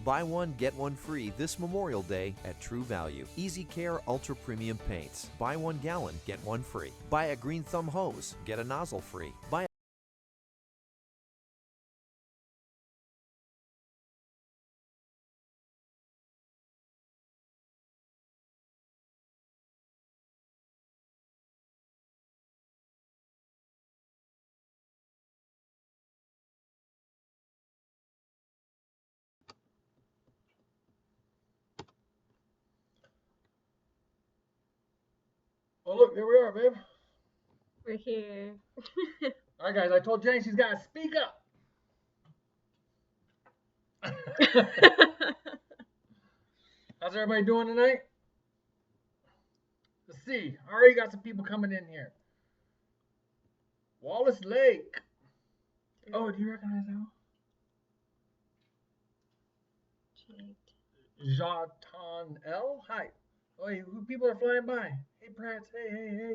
Buy one, get one free this Memorial Day at True Value. Easy Care Ultra Premium Paints. Buy 1 gallon, get one free. Buy a Green Thumb hose, get a nozzle free. Buy Oh, look, there we are, babe. We're here. All right, guys, I told Jenny she's got to speak up. How's everybody doing tonight? Let's see. Already got some people coming in here. Wallace Lake. Oh, do you recognize that one? Jatan L. Hi. Oh, who people are flying by? Hey, Pratt. Hey.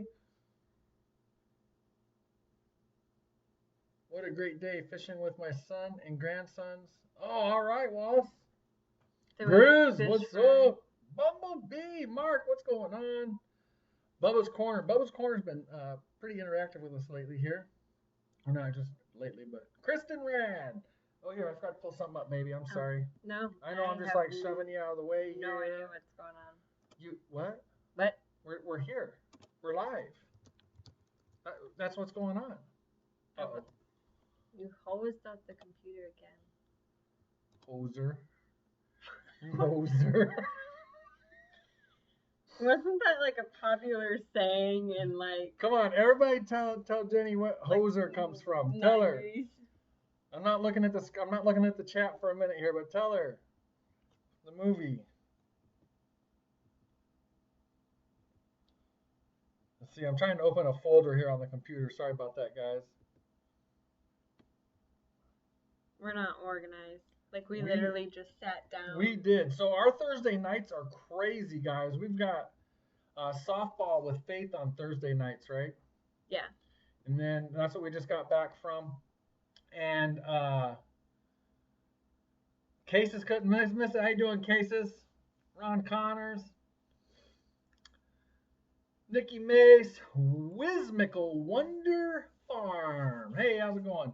What a great day fishing with my son and grandsons. Oh, all right, Wallace. Grizz, what's up? Bumblebee, Mark, what's going on? Bubba's Corner. Bubba's Corner's been pretty interactive with us lately here. Or not just lately, but Kristen Rad. Oh, here, I forgot to pull something up, baby. I'm sorry. No. I know I'm just like shoving you out of the way here. No idea what's going on. You what? What? We're here. We're live. That's what's going on. Uh-oh. You hosed up the computer again. Hoser. Hoser. Wasn't that like a popular saying in like? Come on, everybody, tell Jenny what hoser comes from. 90s. Tell her. I'm not looking at the chat for a minute here, but tell her the movie. Let's see. I'm trying to open a folder here on the computer. Sorry about that, guys. We're not organized. Like we literally just sat down. We did. So our Thursday nights are crazy, guys. We've got softball with Faith on Thursday nights, right? Yeah. And then that's what we just got back from. And Cases couldn't miss it. How you doing, Cases? Ron Connors. Nikki Mace. Whizmickle Wonder Farm. Hey, how's it going?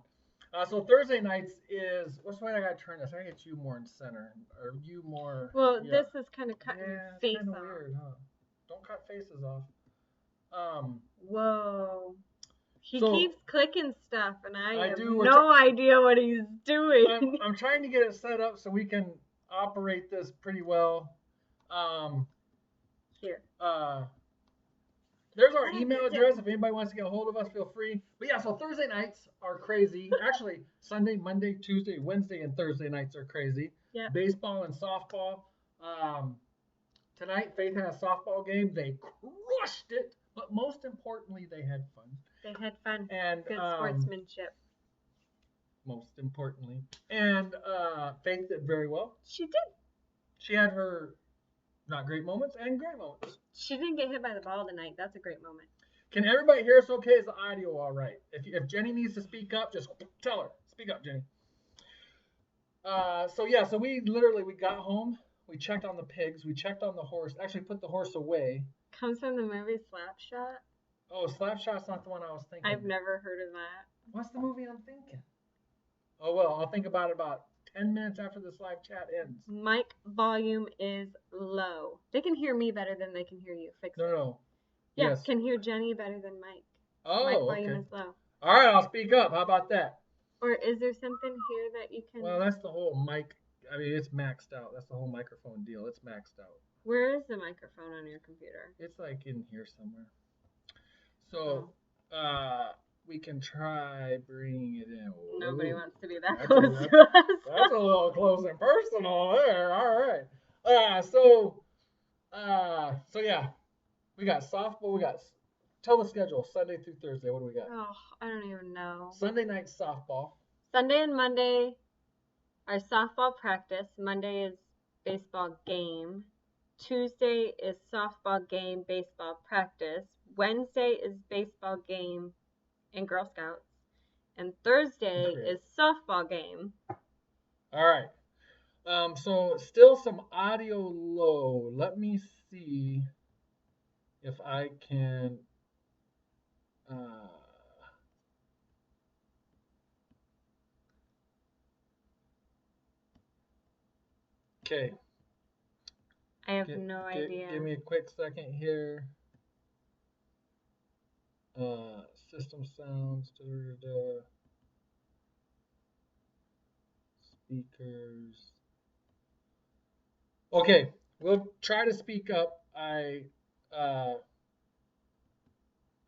So Thursday nights is, what's the way I gotta turn this? I gotta get you more in center. Or you more. Well, this is kind of cutting face off. Weird, huh? Don't cut faces off. Whoa. He keeps clicking stuff, and I have no idea what he's doing. I'm trying to get it set up so we can operate this pretty well. Here. There's our email address. If anybody wants to get a hold of us, feel free. But yeah, so Thursday nights are crazy. Actually, Sunday, Monday, Tuesday, Wednesday, and Thursday nights are crazy. Yeah. Baseball and softball. Tonight, Faith had a softball game. They crushed it. But most importantly, they had fun. They had fun. And good sportsmanship. Most importantly. And Faith did very well. She did. She had her not great moments and great moments. She didn't get hit by the ball tonight. That's a great moment. Can everybody hear us okay? Is the audio all right? If Jenny needs to speak up, just tell her. Speak up, Jenny. So we got home. We checked on the pigs. We checked on the horse. Actually put the horse away. Comes from the movie Slapshot. Oh, Slapshot's not the one I was thinking. I've never heard of that. What's the movie I'm thinking? Oh, well, I'll think about it about 10 minutes after this live chat ends. Mic volume is low. They can hear me better than they can hear you. Fix it. No. Yeah, yes. Can hear Jenny better than Mike. Oh, Mic volume is low. All right, I'll speak up. How about that? Or is there something here that you can... Well, that's the whole mic. I mean, it's maxed out. That's the whole microphone deal. It's maxed out. Where is the microphone on your computer? It's like in here somewhere. So, we can try bringing it in. Ooh. Nobody wants to be that close to us. That's a little close and personal there. All right. So yeah, we got softball. We got, tell the schedule, Sunday through Thursday. What do we got? Oh, I don't even know. Sunday night softball. Sunday and Monday are softball practice. Monday is baseball game. Tuesday is softball game, baseball practice. Wednesday is baseball game and Girl Scouts. And Thursday is softball game. All right. So still some audio low. Let me see if I can. Okay. I have no idea. Give me a quick second here. System sounds. Speakers. Okay, we'll try to speak up. I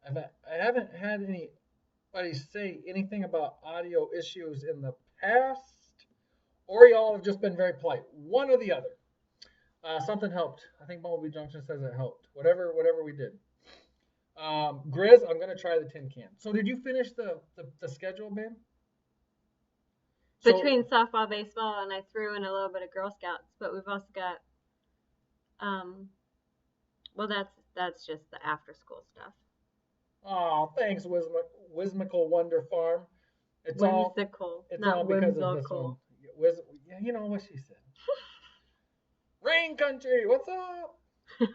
haven't had anybody say anything about audio issues in the past, or y'all have just been very polite. One or the other. Something helped. I think Bumblebee Junction says it helped. Whatever we did. Grizz, I'm gonna try the tin can. So did you finish the schedule, man? Between softball, baseball, and I threw in a little bit of Girl Scouts, but we've also got, well, that's just the after school stuff. Oh, thanks, Whimsical Wonder Farm. It's whimsical, all because of this one. You know what she said. Rain Country, what's up?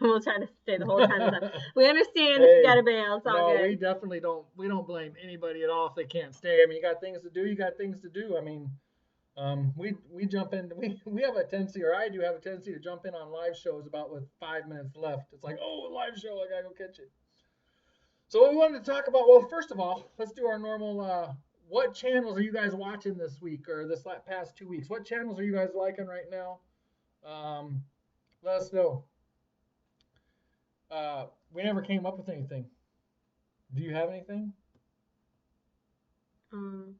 We'll try to stay the whole time. We understand if you gotta bail. It's all good. We definitely don't. We don't blame anybody at all if they can't stay. I mean, you got things to do. You got things to do. I mean, we jump in. We have a tendency, or I do have a tendency to jump in on live shows about with 5 minutes left. It's like, oh, a live show. I gotta go catch it. So what we wanted to talk about. Well, first of all, let's do our normal. What channels are you guys watching this week or this past 2 weeks? What channels are you guys liking right now? Let us know. We never came up with anything. Do you have anything? I'm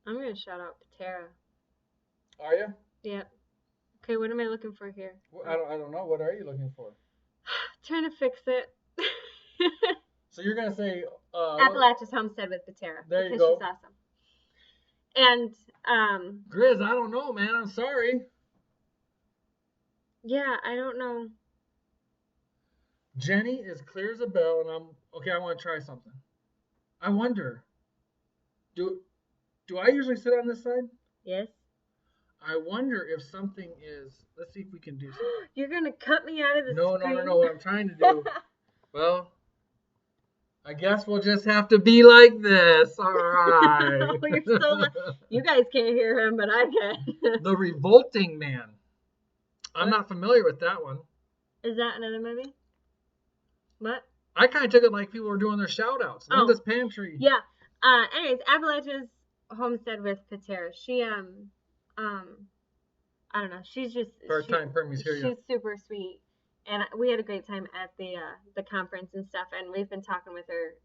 gonna shout out Patera. Are you? Yep. Okay, what am I looking for here? Well, I don't know. What are you looking for? Trying to fix it. So you're gonna say Appalachia's Homestead with Patera. There you go. She's awesome. And Grizz, I don't know, man. I'm sorry. Yeah, I don't know. Jenny is clear as a bell, and I want to try something. I wonder, do I usually sit on this side? Yes. I wonder if something is. Let's see if we can do something. You're gonna cut me out of the screen? No. What I'm trying to do. Well, I guess we'll just have to be like this. All right. You guys can't hear him, but I can. The Revolting Man. I'm not familiar with that one. Is that another movie? What? I kind of took it like people were doing their shout outs. Linda's Pantry. Yeah. Anyways, Appalachia's Homestead with Patera. She I don't know. She's just part-time permies here. She's super sweet, and we had a great time at the conference and stuff. And we've been talking with her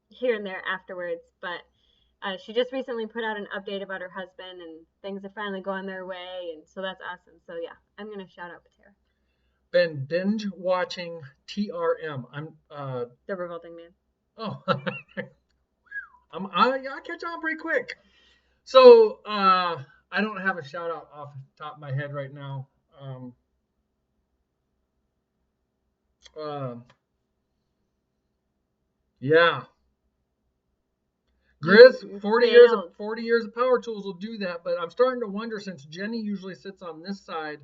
here and there afterwards. But she just recently put out an update about her husband, and things are finally going their way, and so that's awesome. So yeah, I'm gonna shout out Patera. Been binge watching TRM. I'm The Revolting Man. Oh, I catch on pretty quick. So I don't have a shout out off the top of my head right now. Yeah. Grizz, 40 years of Power Tools will do that, but I'm starting to wonder, since Jenny usually sits on this side,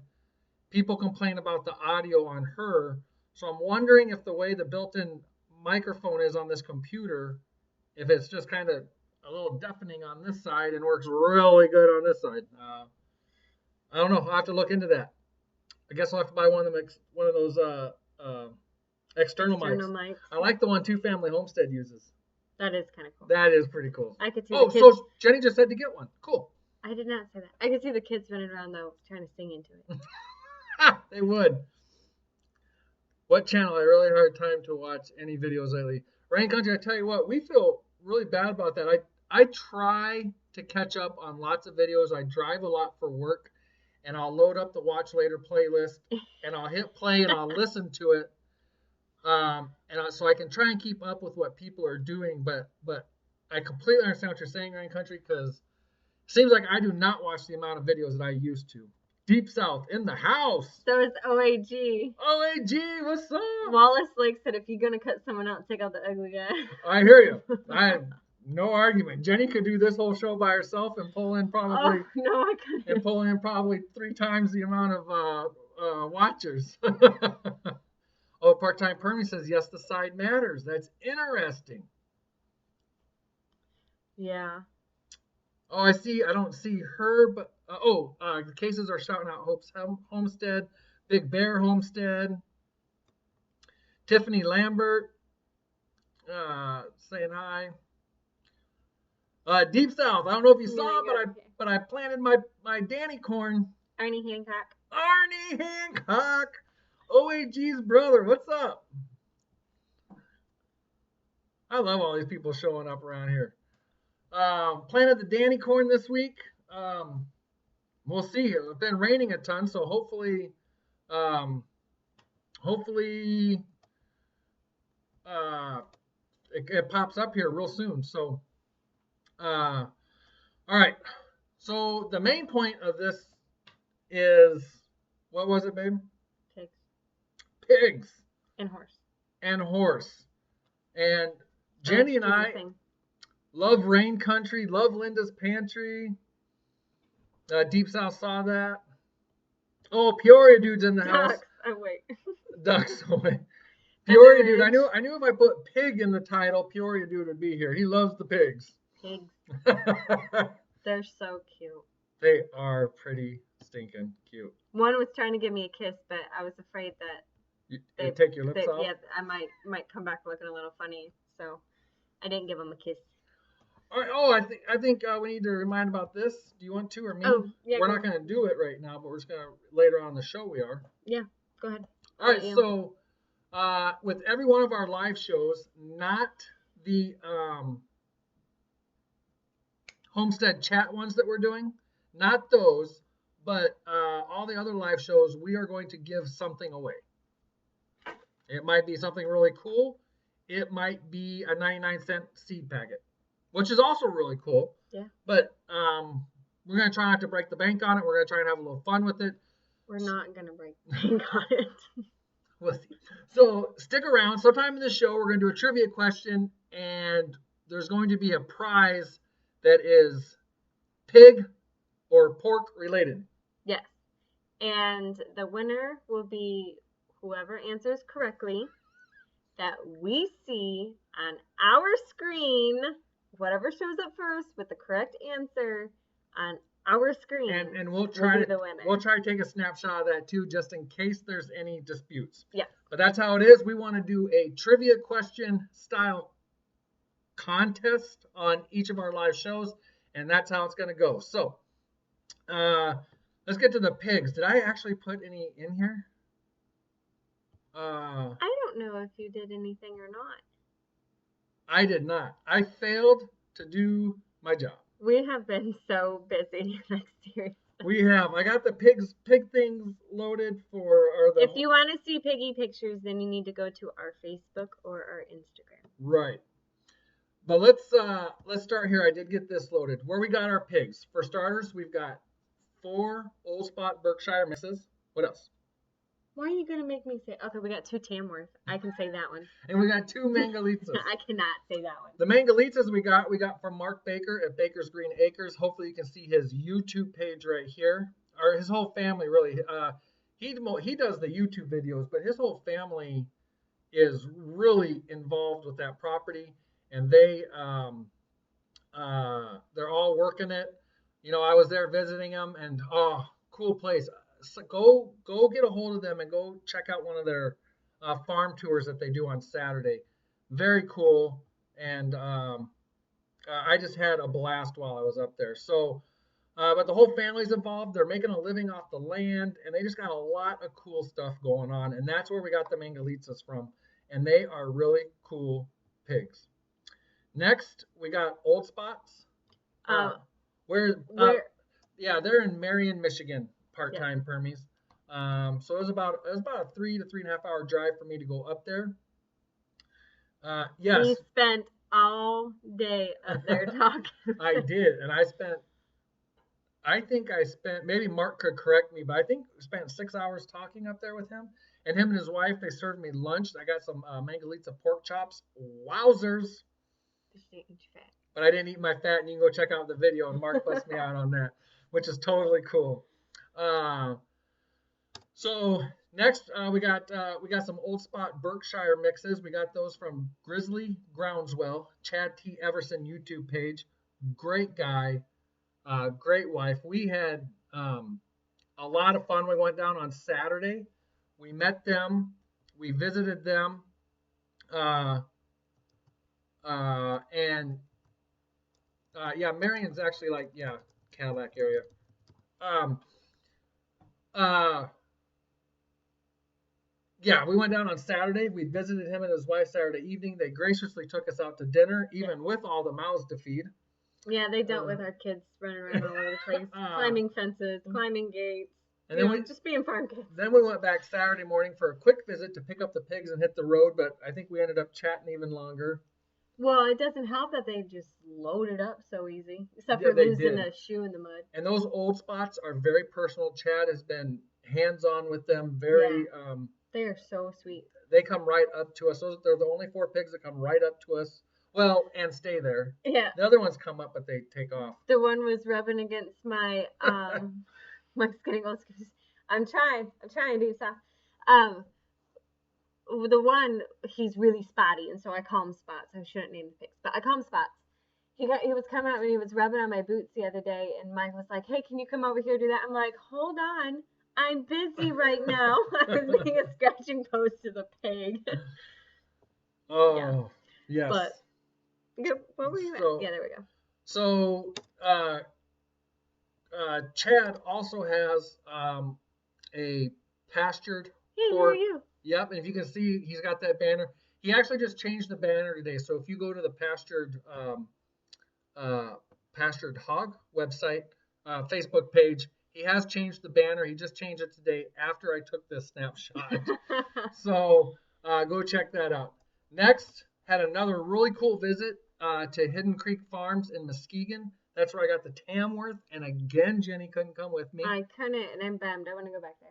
people complain about the audio on her. So I'm wondering if the way the built-in microphone is on this computer, if it's just kind of a little deafening on this side and works really good on this side. I don't know. I'll have to look into that. I guess I'll have to buy one of those external mics. I like the one Two Family Homestead uses. That is kind of cool. That is pretty cool. I could see the kids. So Jenny just said to get one. Cool. I did not say that. I could see the kids running around though, trying to sing into it. They would. What channel? I really hard time to watch any videos lately. Rain Country, I tell you what, we feel really bad about that. I try to catch up on lots of videos. I drive a lot for work, and I'll load up the Watch Later playlist, and I'll hit play, and I'll listen to it. So I can try and keep up with what people are doing, but I completely understand what you're saying, Rain Country, because it seems like I do not watch the amount of videos that I used to. Deep South in the house. So is OAG. OAG, what's up? Wallace Lake said, if you're gonna cut someone out, take out the ugly guy. I hear you. No argument. Jenny could do this whole show by herself and pull in probably Oh, no, I couldn't. 3 times the amount of watchers. Oh, part-time Permy says yes, the side matters. That's interesting. Yeah. Oh, I see. I don't see her, but the cases are shouting out Hope's Homestead, Big Bear Homestead, Tiffany Lambert saying hi. Deep South. I don't know if you saw, but I planted my Danny corn. Arnie Hancock. Arnie Hancock, OAG's brother. What's up? I love all these people showing up around here. Planted the Danny corn this week. We'll see. It's been raining a ton, so hopefully it pops up here real soon. So, all right. So the main point of this is, what was it, babe? Pigs. Pigs. And horse. And horse. And Jenny and I love Rain Country, love Linda's Pantry. Deep South saw that. Oh, Peoria dude's in the house. Ducks. Oh, wait. Ducks. Oh, wait. Peoria dude. I knew if I put pig in the title, Peoria dude would be here. He loves the pigs. Pigs. They're so cute. They are pretty stinking cute. One was trying to give me a kiss, but I was afraid that you take your lips off? Yeah, I might come back looking a little funny, so I didn't give him a kiss. All right. Oh, I think we need to remind about this. Do you want to or me? Oh, yeah. We're not going to do it right now, but we're just going to later on in the show. We are. Yeah. Go ahead. All right. So, with every one of our live shows, not the Homestead chat ones that we're doing, not those, but all the other live shows, we are going to give something away. It might be something really cool. It might be a 99-cent seed packet, which is also really cool. Yeah. But we're going to try not to break the bank on it. We're going to try and have a little fun with it. We're not going to break the bank on it. We'll see. So stick around. Sometime in the show, we're going to do a trivia question, and there's going to be a prize that is pig or pork related. Yes. And the winner will be whoever answers correctly that we see on our screen, whatever shows up first with the correct answer on our screen. And we'll try to take a snapshot of that too, just in case there's any disputes. Yeah. But that's how it is. We want to do a trivia question style contest on each of our live shows, and that's how it's going to go. So let's get to the pigs. Did I actually put any in here? I don't know if you did anything or not. I did not. I failed to do my job. We have been so busy. Like, seriously. We have. I got the pig things loaded for. If you want to see piggy pictures, then you need to go to our Facebook or our Instagram. Right. But let's start here. I did get this loaded. Where we got our pigs. For starters, we've got 4 Old Spot Berkshire mixes. What else? Why are you going to make me say? Okay, we got 2 Tamworth. I can say that one. And we got 2 Mangalitsa. I cannot say that one. The Mangalitsa we got from Mark Baker at Baker's Green Acres. Hopefully you can see his YouTube page right here. Or his whole family, really. He does the YouTube videos, but his whole family is really involved with that property. And they're all working it. You know, I was there visiting them, and cool place. So go get a hold of them and go check out one of their farm tours that they do on Saturday. Very cool, and I just had a blast while I was up there. So, but the whole family's involved. They're making a living off the land, and they just got a lot of cool stuff going on, and that's where we got the Mangalitsas from, and they are really cool pigs. Next, we got Old Spots. Yeah, they're in Marion, Michigan. Part-time Permies. So it was about a 3 to 3.5 hour drive for me to go up there. Yes. We spent all day up there talking. I did, and I think I spent, maybe Mark could correct me, but I think I spent 6 hours talking up there with him. And him and his wife, they served me lunch. I got some Mangalitsa pork chops. Wowzers. but I didn't eat my fat, and you can go check out the video, and Mark busts me out on that, which is totally cool. So next we got some Old Spot Berkshire mixes. We got those from Grizzly, Groundswell, Chad T. Eversson YouTube page. Great guy, great wife. We had a lot of fun. We went down on Saturday. We met them. We visited them. Yeah, Marion's actually like, yeah, Cadillac area. Yeah, we went down on Saturday. We visited him and his wife Saturday evening. They graciously took us out to dinner, even with all the mouths to feed. Yeah, they dealt with our kids running around all over the place, climbing fences, climbing gates, and then just being farm kids. Then we went back Saturday morning for a quick visit to pick up the pigs and hit the road, but I think we ended up chatting even longer. Well, it doesn't help that they just loaded up so easy, except for losing a shoe in the mud. And those Old Spots are very personal. Chad has been hands-on with them. Very. They are so sweet. They come right up to us. They're the only 4 pigs that come right up to us. Well, and stay there. Yeah. The other ones come up, but they take off. The one was rubbing against my Mike's getting old. I'm trying to do stuff. The one, he's really spotty, and so I call him Spots. I shouldn't name the pigs, but I call him Spots. He was coming up and he was rubbing on my boots the other day, and Mike was like, "Hey, can you come over here and do that?" I'm like, "Hold on, I'm busy right now." I was making a scratching post to the pig. Oh, yes. But what were you at? Yeah, there we go. So Chad also has a pastured Hey, pork. who are you? Yep, and if you can see, he's got that banner. He actually just changed the banner today. So if you go to the pastured hog website, Facebook page, he has changed the banner. He just changed it today after I took this snapshot. So go check that out. Next, had another really cool visit to Hidden Creek Farms in Muskegon. That's where I got the Tamworth, and again, Jenny couldn't come with me. I couldn't, and I'm bummed. I want to go back there.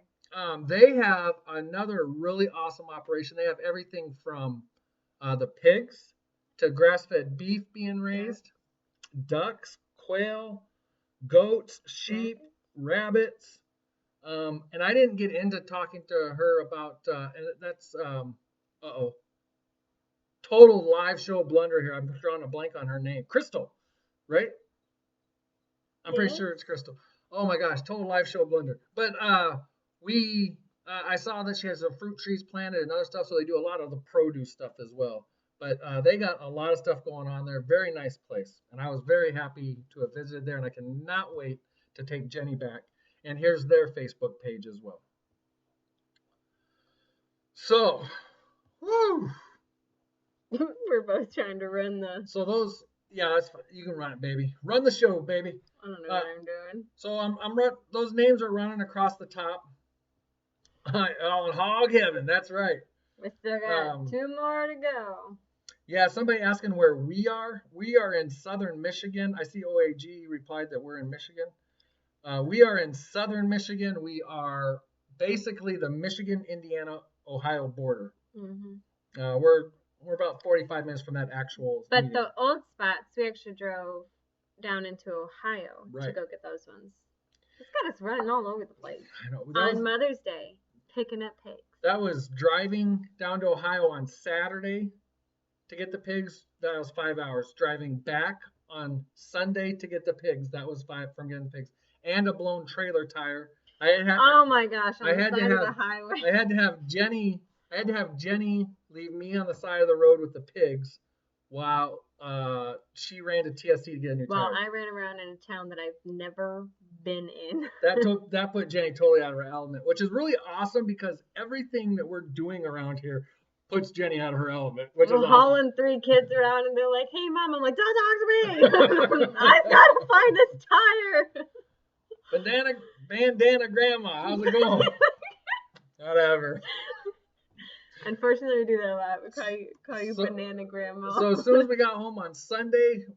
They have another really awesome operation. They have everything from the pigs to grass-fed beef being raised, ducks, quail, goats, sheep, rabbits. And I didn't get into talking to her about, and that's, total live show blunder here. I'm drawing a blank on her name. Crystal, right? I'm pretty sure it's Crystal. Oh my gosh, total live show blunder. But I saw that she has some fruit trees planted and other stuff, so they do a lot of the produce stuff as well. But they got a lot of stuff going on there. Very nice place. And I was very happy to have visited there, and I cannot wait to take Jenny back. And here's their Facebook page as well. So, woo! We're both trying to run the... So those, yeah, that's fine. You can run it, baby. Run the show, baby. I don't know what I'm doing. So those names are running across the top. On Hog Heaven, that's right. We still got 2 more to go. Yeah, somebody asking where we are. We are in southern Michigan. I see OAG replied that we're in Michigan. We are in southern Michigan. We are basically the Michigan-Indiana-Ohio border. Mm-hmm. We're about 45 minutes from that actual. But the Old Spots, we actually drove down into Ohio to go get those ones. It's got us running all over the place. I know. On Mother's Day, picking up pigs. That was driving down to Ohio on Saturday to get the pigs. That was 5 hours. Driving back on Sunday to get the pigs. That was 5 from getting the pigs. And a blown trailer tire. Oh my gosh! On the side of the highway. I had to have Jenny leave me on the side of the road with the pigs, while she ran to TSC to get a new tire. Well, I ran around in a town that I've never been in. That put Jenny totally out of her element, which is really awesome because everything that we're doing around here puts Jenny out of her element. Which is hauling 3 kids around and they're like, "Hey, Mom," I'm like, "Don't talk to me! I've got to find this tire." Bandana grandma, how's it going? Whatever. Unfortunately, we do that a lot. We call you banana grandma. So as soon as we got home on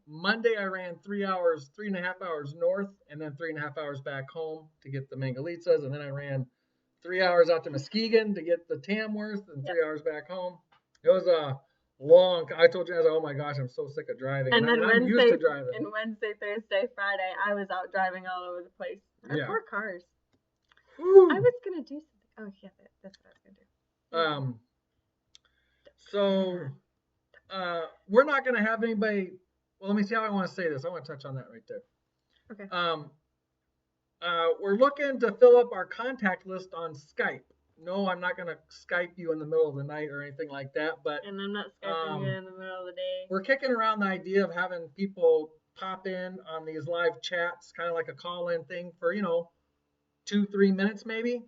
Monday I ran 3.5 hours north, and then 3.5 hours back home to get the Mangalitsas, and then I ran 3 hours out to Muskegon to get the Tamworth, and 3 hours back home. It was a I told you, I was like, oh my gosh, I'm so sick of driving. And then I'm used to driving. And Wednesday, Thursday, Friday, I was out driving all over the place. Our poor cars. Whew. I was gonna do something. Oh yeah, that's what I was gonna do. So we're not gonna have anybody. Well, let me see how I want to say this. I want to touch on that right there. Okay. We're looking to fill up our contact list on Skype. No, I'm not going to Skype you in the middle of the night or anything like that. But and I'm not Skyping you in the middle of the day. We're kicking around the idea of having people pop in on these live chats, kind of like a call-in thing for, 2-3 minutes maybe.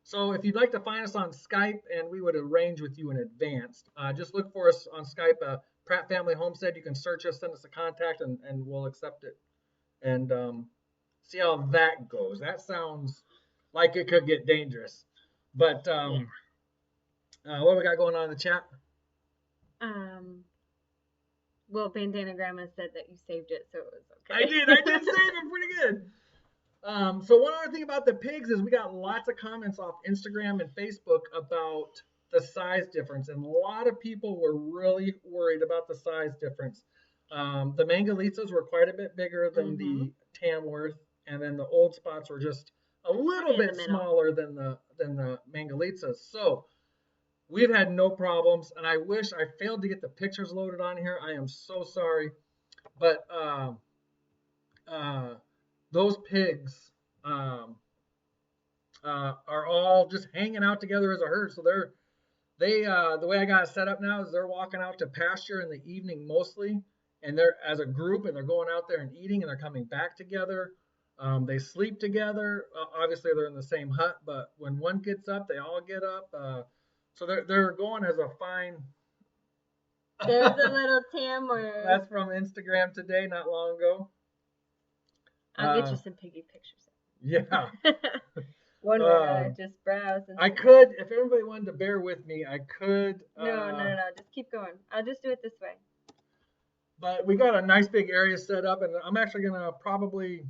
So if you'd like to find us on Skype, and we would arrange with you in advance, just look for us on Skype, Pratt Family Homestead. You can search us, send us a contact, and we'll accept it. And see how that goes. That sounds like it could get dangerous. But what we got going on in the chat? Well, Bandana Grandma said that you saved it, so it was okay. I did save it pretty good. So one other thing about the pigs is we got lots of comments off Instagram and Facebook about the size difference, and a lot of people were really worried about the size difference. The Mangalitsas were quite a bit bigger than the Tamworth, and then the old spots were just a little bit smaller than the Mangalitsa. So we've had no problems, and I wish I failed to get the pictures loaded on here. I am so sorry, but those pigs are all just hanging out together as a herd. So the way I got it set up now is they're walking out to pasture in the evening mostly, and they're as a group, and they're going out there and eating, and they're coming back together. They sleep together. Obviously, they're in the same hut, but when one gets up, they all get up. So they're going as a fine. There's a little Tamworth. That's from Instagram today, not long ago. I'll get you some piggy pictures. Yeah. One more, just browse. I could, if everybody wanted to bear with me, I could. No. Just keep going. I'll just do it this way. But we got a nice big area set up, and I'm actually going to probably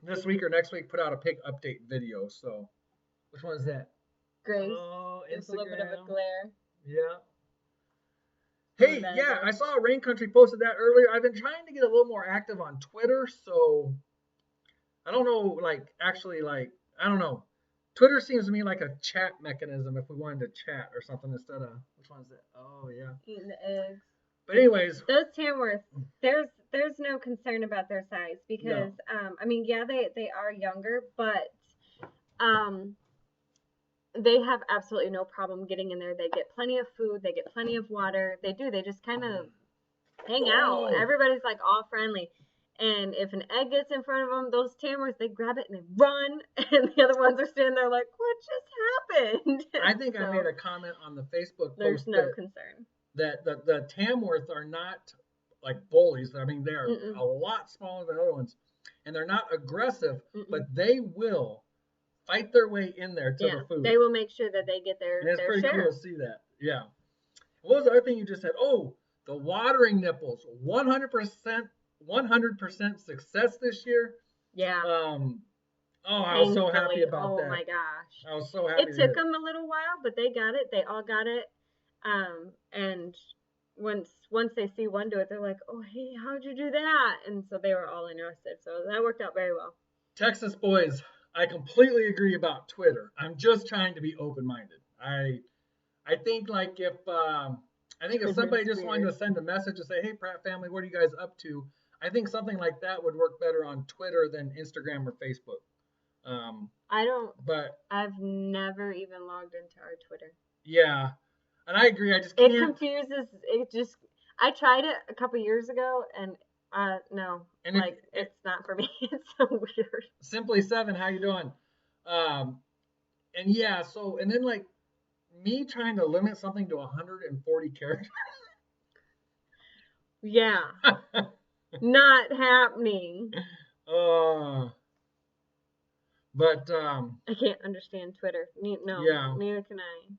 this week or next week put out a pig update video. So, which one is that? Grace. Oh, Instagram. It's a little bit of a glare. Yeah. Hey, yeah, I saw Rain Country posted that earlier. I've been trying to get a little more active on Twitter, so I don't know, I don't know. Twitter seems to me like a chat mechanism if we wanted to chat or something instead of, which one's that? Oh, yeah. Eating the eggs. But anyways. Those Tamworth, there's no concern about their size because, they are younger, but they have absolutely no problem getting in there. They get plenty of food. They get plenty of water. They just kind of hang out. Everybody's like all friendly. And if an egg gets in front of them, those Tamworths, they grab it and they run. And the other ones are standing there like, what just happened? I think I made a comment on the Facebook post. There's no concern. That the Tamworth are not like bullies. I mean, they're a lot smaller than other ones. And they're not aggressive, but they will fight their way in there to the food. They will make sure that they get their share. It's pretty cool to see that. Yeah. What was the other thing you just said? Oh, the watering nipples. 100% success this year. Yeah. I was so happy about that. Oh my gosh. I was so happy. It took them a little while, but they got it. They all got it. And once they see one do it, they're like, oh, hey, how'd you do that? And so they were all interested. So that worked out very well. Texas boys, I completely agree about Twitter. I'm just trying to be open-minded. I think if somebody just wanted to send a message and say, hey, Pratt family, what are you guys up to? I think something like that would work better on Twitter than Instagram or Facebook. I've never even logged into our Twitter. Yeah. And I agree. I just can't. It confuses. I tried it a couple years ago and no. And it's not for me. It's so weird. Simply Seven, how you doing? And then like me trying to limit something to 140 characters. Yeah. Not happening. But I can't understand Twitter. Neither can I.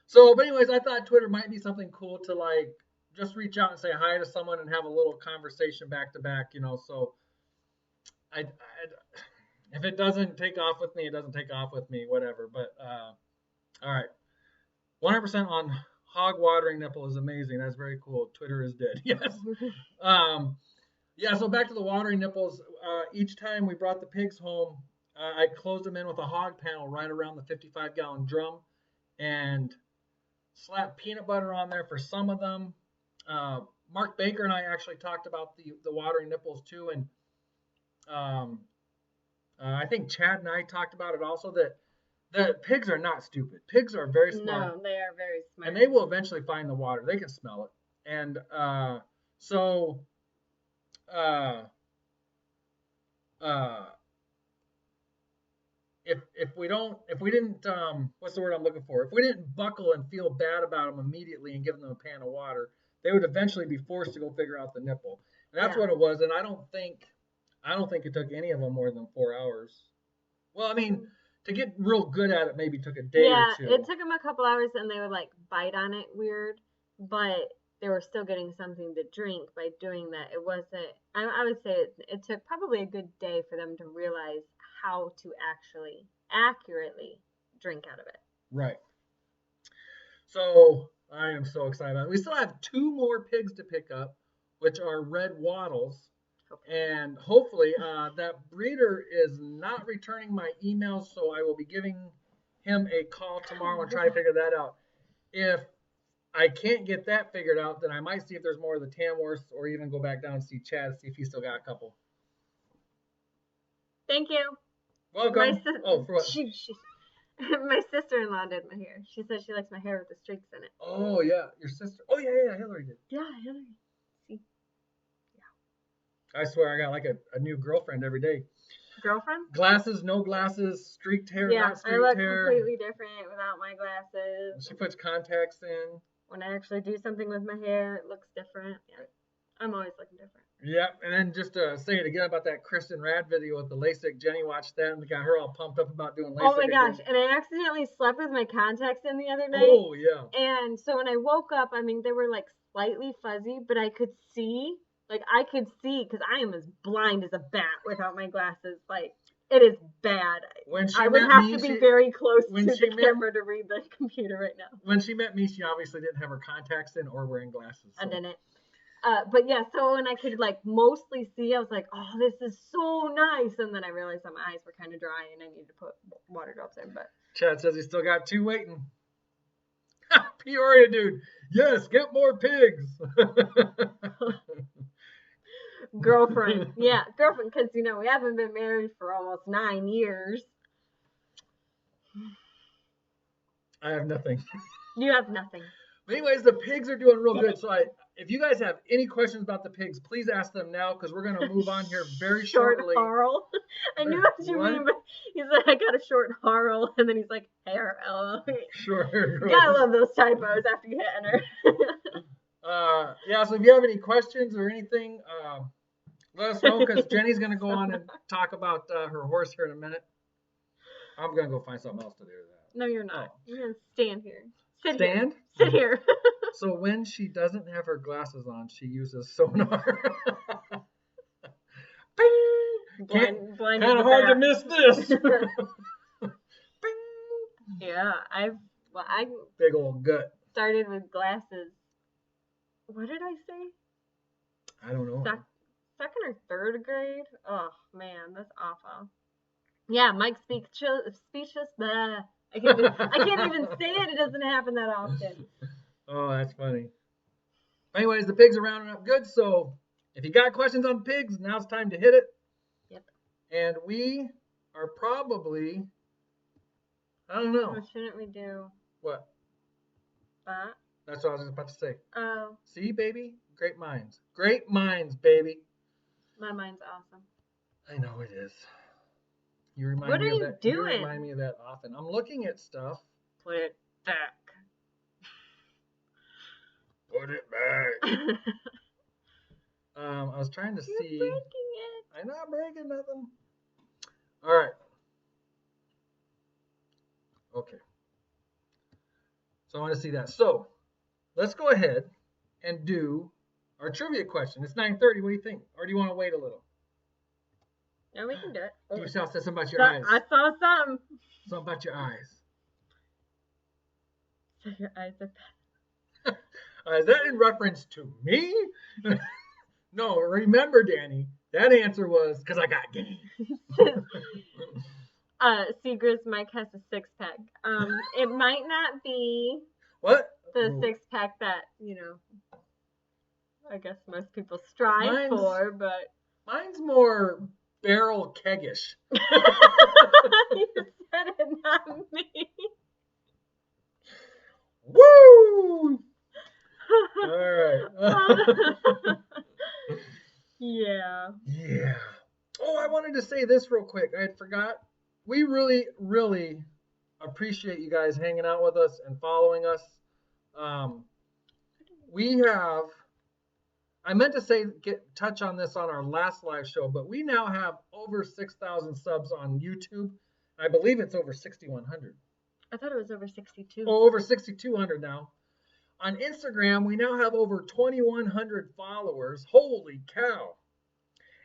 So, but anyways, I thought Twitter might be something cool to like just reach out and say hi to someone and have a little conversation back to back, So, if it doesn't take off with me, it doesn't take off with me, whatever. But all right, 100% on hog watering nipple is amazing. That's very cool. Twitter is dead. Yes. Yeah, so back to the watering nipples. Each time we brought the pigs home, I closed them in with a hog panel right around the 55-gallon drum and slapped peanut butter on there for some of them. Mark Baker and I actually talked about the watering nipples too, and I think Chad and I talked about it also, that the pigs are not stupid. Pigs are very smart. No, they are very smart. And they will eventually find the water. They can smell it. And so if we didn't what's the word I'm looking for? If we didn't buckle and feel bad about them immediately and give them a pan of water, they would eventually be forced to go figure out the nipple. And that's what it was. And I don't think it took any of them more than 4 hours. Well, I mean, to get real good at it, maybe took a day or two. Yeah, it took them a couple hours, and they would like bite on it weird, but they were still getting something to drink by doing that. It wasn't. I would say it took probably a good day for them to realize how to actually accurately drink out of it. Right. So I am so excited. We still have 2 more pigs to pick up, which are Red Wattles. And hopefully that breeder is not returning my emails, so I will be giving him a call tomorrow and try to figure that out. If I can't get that figured out, then I might see if there's more of the Tamworth, or even go back down and see Chad, see if he's still got a couple. Thank you. Welcome. For what? My sister-in-law did my hair. She said she likes my hair with the streaks in it. Oh, yeah. Your sister. Oh, yeah, Hillary did. Yeah, Hillary. See? I swear I got like a new girlfriend every day. Girlfriend? Glasses, no glasses, streaked hair, not streaked hair. Yeah, I look completely different without my glasses. She puts contacts in. When I actually do something with my hair, it looks different. Yeah. I'm always looking different. Yeah, and then just to say it again about that Kristen Rad video with the LASIK. Jenny watched that and got her all pumped up about doing LASIK. Oh my gosh, and I accidentally slept with my contacts in the other night. Oh, yeah. And so when I woke up, I mean, they were like slightly fuzzy, but I could see. Like, I could see, because I am as blind as a bat without my glasses. Like, it is bad. I would have to be very close to the camera to read the computer right now. When she met me, she obviously didn't have her contacts in or wearing glasses. So. I didn't. But yeah, so when I could, like, mostly see, I was like, oh, this is so nice. And then I realized that my eyes were kind of dry and I needed to put water drops in. But Chad says he's still got 2 waiting. Peoria dude. Yes, get more pigs. Girlfriend. Yeah, girlfriend, because, you know, we haven't been married for almost 9 years. I have nothing. You have nothing. But anyways, the pigs are doing real good. So if you guys have any questions about the pigs, please ask them now, because we're going to move on here very shortly. Short Harl. I knew what you mean, but he said, I got a short Harl, and then he's like, hair, LOL. Sure. Gotta love those typos after you hit enter. Yeah, so if you have any questions or anything, let us know, because Jenny's going to go on and talk about her horse here in a minute. I'm going to go find something else to do. No, you're not. Oh. You're going to stand here. Sit here. So when she doesn't have her glasses on, she uses sonar. Blind kind of hard to miss this. Yeah, I big old gut. Started with glasses. What did I say? I don't know. Second or third grade? Oh man, that's awful. Yeah, Mike's speechless. Blah. I can't even say it. It doesn't happen that often. Oh, that's funny. Anyways, the pigs are rounding up good. So if you got questions on pigs, now's the time to hit it. Yep. And we are probably, I don't know. What shouldn't we do? What? That? That's what I was about to say. Oh. See, baby? Great minds. Great minds, baby. My mind's awesome. I know it is. You remind what me are of you that. doing? You remind me of that often. I'm looking at stuff. Put it back. Put it back. I was trying to see. You're breaking it. I'm not breaking nothing. All right. Okay. So I want to see that. So let's go ahead and do our trivia question. It's 9:30. What do you think? Or do you want to wait a little? No, we can do it. You said something about your eyes. I saw something. Something about your eyes. So your eyes are bad. Is that in reference to me? No, remember, Danny, that answer was because I got game. Seagrass Mike has a 6-pack. It might not be What? the 6-pack that, I guess most people strive for, but. Mine's more barrel keggish. You said it, not me. Woo! All right. Yeah. Yeah. Oh, I wanted to say this real quick. I had forgot. We really, really appreciate you guys hanging out with us and following us. We have, I meant to say, touch on this on our last live show, but we now have over 6,000 subs on YouTube. I believe it's over 6,100. I thought it was over 62. Oh, over 6,200 now. On Instagram, we now have over 2,100 followers. Holy cow.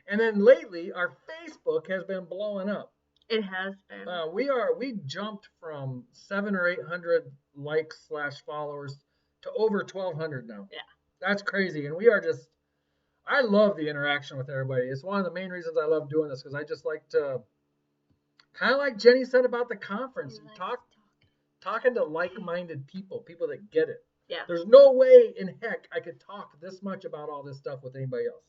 And then lately, our Facebook has been blowing up. It has been. We jumped from 700 or 800 likes / followers to over 1,200 now. Yeah. That's crazy. And we are just, I love the interaction with everybody. It's one of the main reasons I love doing this, because I just like to, kind of like Jenny said about the conference, talking to like-minded people that get it. Yeah. There's no way in heck I could talk this much about all this stuff with anybody else.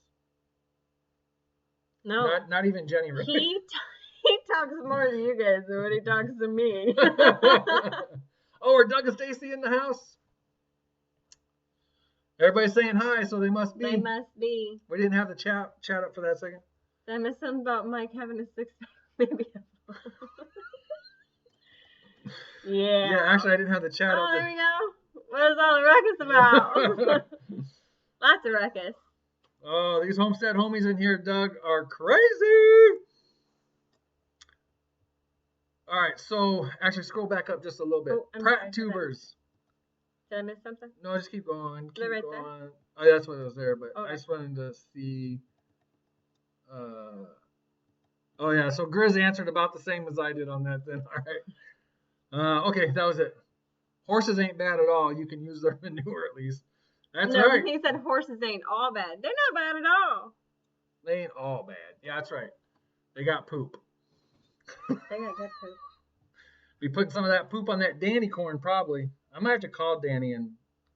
No. Not even Jenny. Really. He talks more to you guys than when he talks to me. Oh, are Doug and Stacy in the house? Everybody's saying hi, so they must be. They must be. We didn't have the chat up for that second. Did I miss something about Mike having a 6-pack? Maybe. Yeah. Yeah, actually, I didn't have the chat up. Oh, there we go. What is all the ruckus about? Lots of ruckus. Oh, these Homestead homies in here, Doug, are crazy. All right, so actually scroll back up just a little bit. Pratt tubers. Did I miss something? No, just keep going. Keep right going. there? Oh, that's what it was there, but Okay. I just wanted to see. Oh yeah, so Grizz answered about the same as I did on that then. All right. Okay, that was it. Horses ain't bad at all. You can use their manure at least. That's right. He said horses ain't all bad. They're not bad at all. They ain't all bad. Yeah, that's right. They got poop. They got good poop. Be putting some of that poop on that Danny corn probably. I might have to call Danny and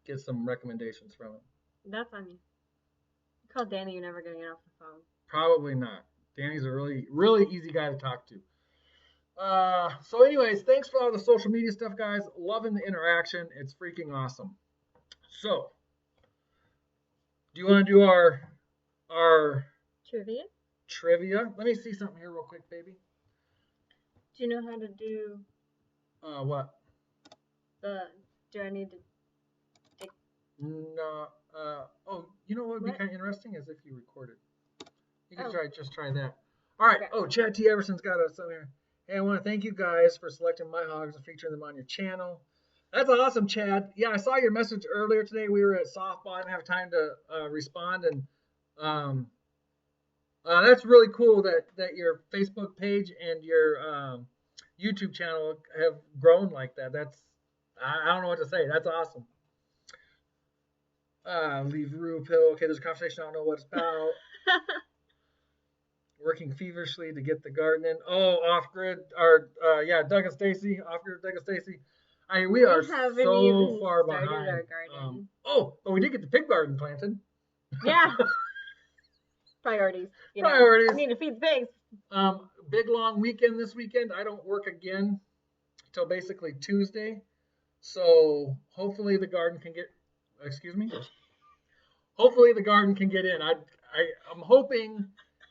get some recommendations from him. That's on you. Call Danny, you're never going to get off the phone. Probably not. Danny's a really, really easy guy to talk to. So anyways, thanks for all the social media stuff, guys. Loving the interaction. It's freaking awesome. So, do you want to do our trivia? Let me see something here real quick, baby. Do you know how to do what? Do I need to No. Oh, you know what would be kind of interesting is if you recorded. You can try that. All right. Okay. Oh, Chad T. Eversson's got us on here. Hey, I want to thank you guys for selecting my hogs and featuring them on your channel. That's awesome, Chad. Yeah, I saw your message earlier today. We were at softball. I didn't have time to respond, and that's really cool that your Facebook page and your YouTube channel have grown like that. I don't know what to say. That's awesome. Leave Rue Pill. Okay, there's a conversation I don't know what it's about. Working feverishly to get the garden in. Oh, off grid. Doug and Stacy. Off grid, Doug and Stacy. We are so far behind. Our garden. But we did get the pig garden planted. Yeah. Priorities. Priorities. I need to feed the pigs. Big long weekend this weekend. I don't work again till basically Tuesday. So hopefully the garden can get. Excuse me. Hopefully the garden can get in. I'm hoping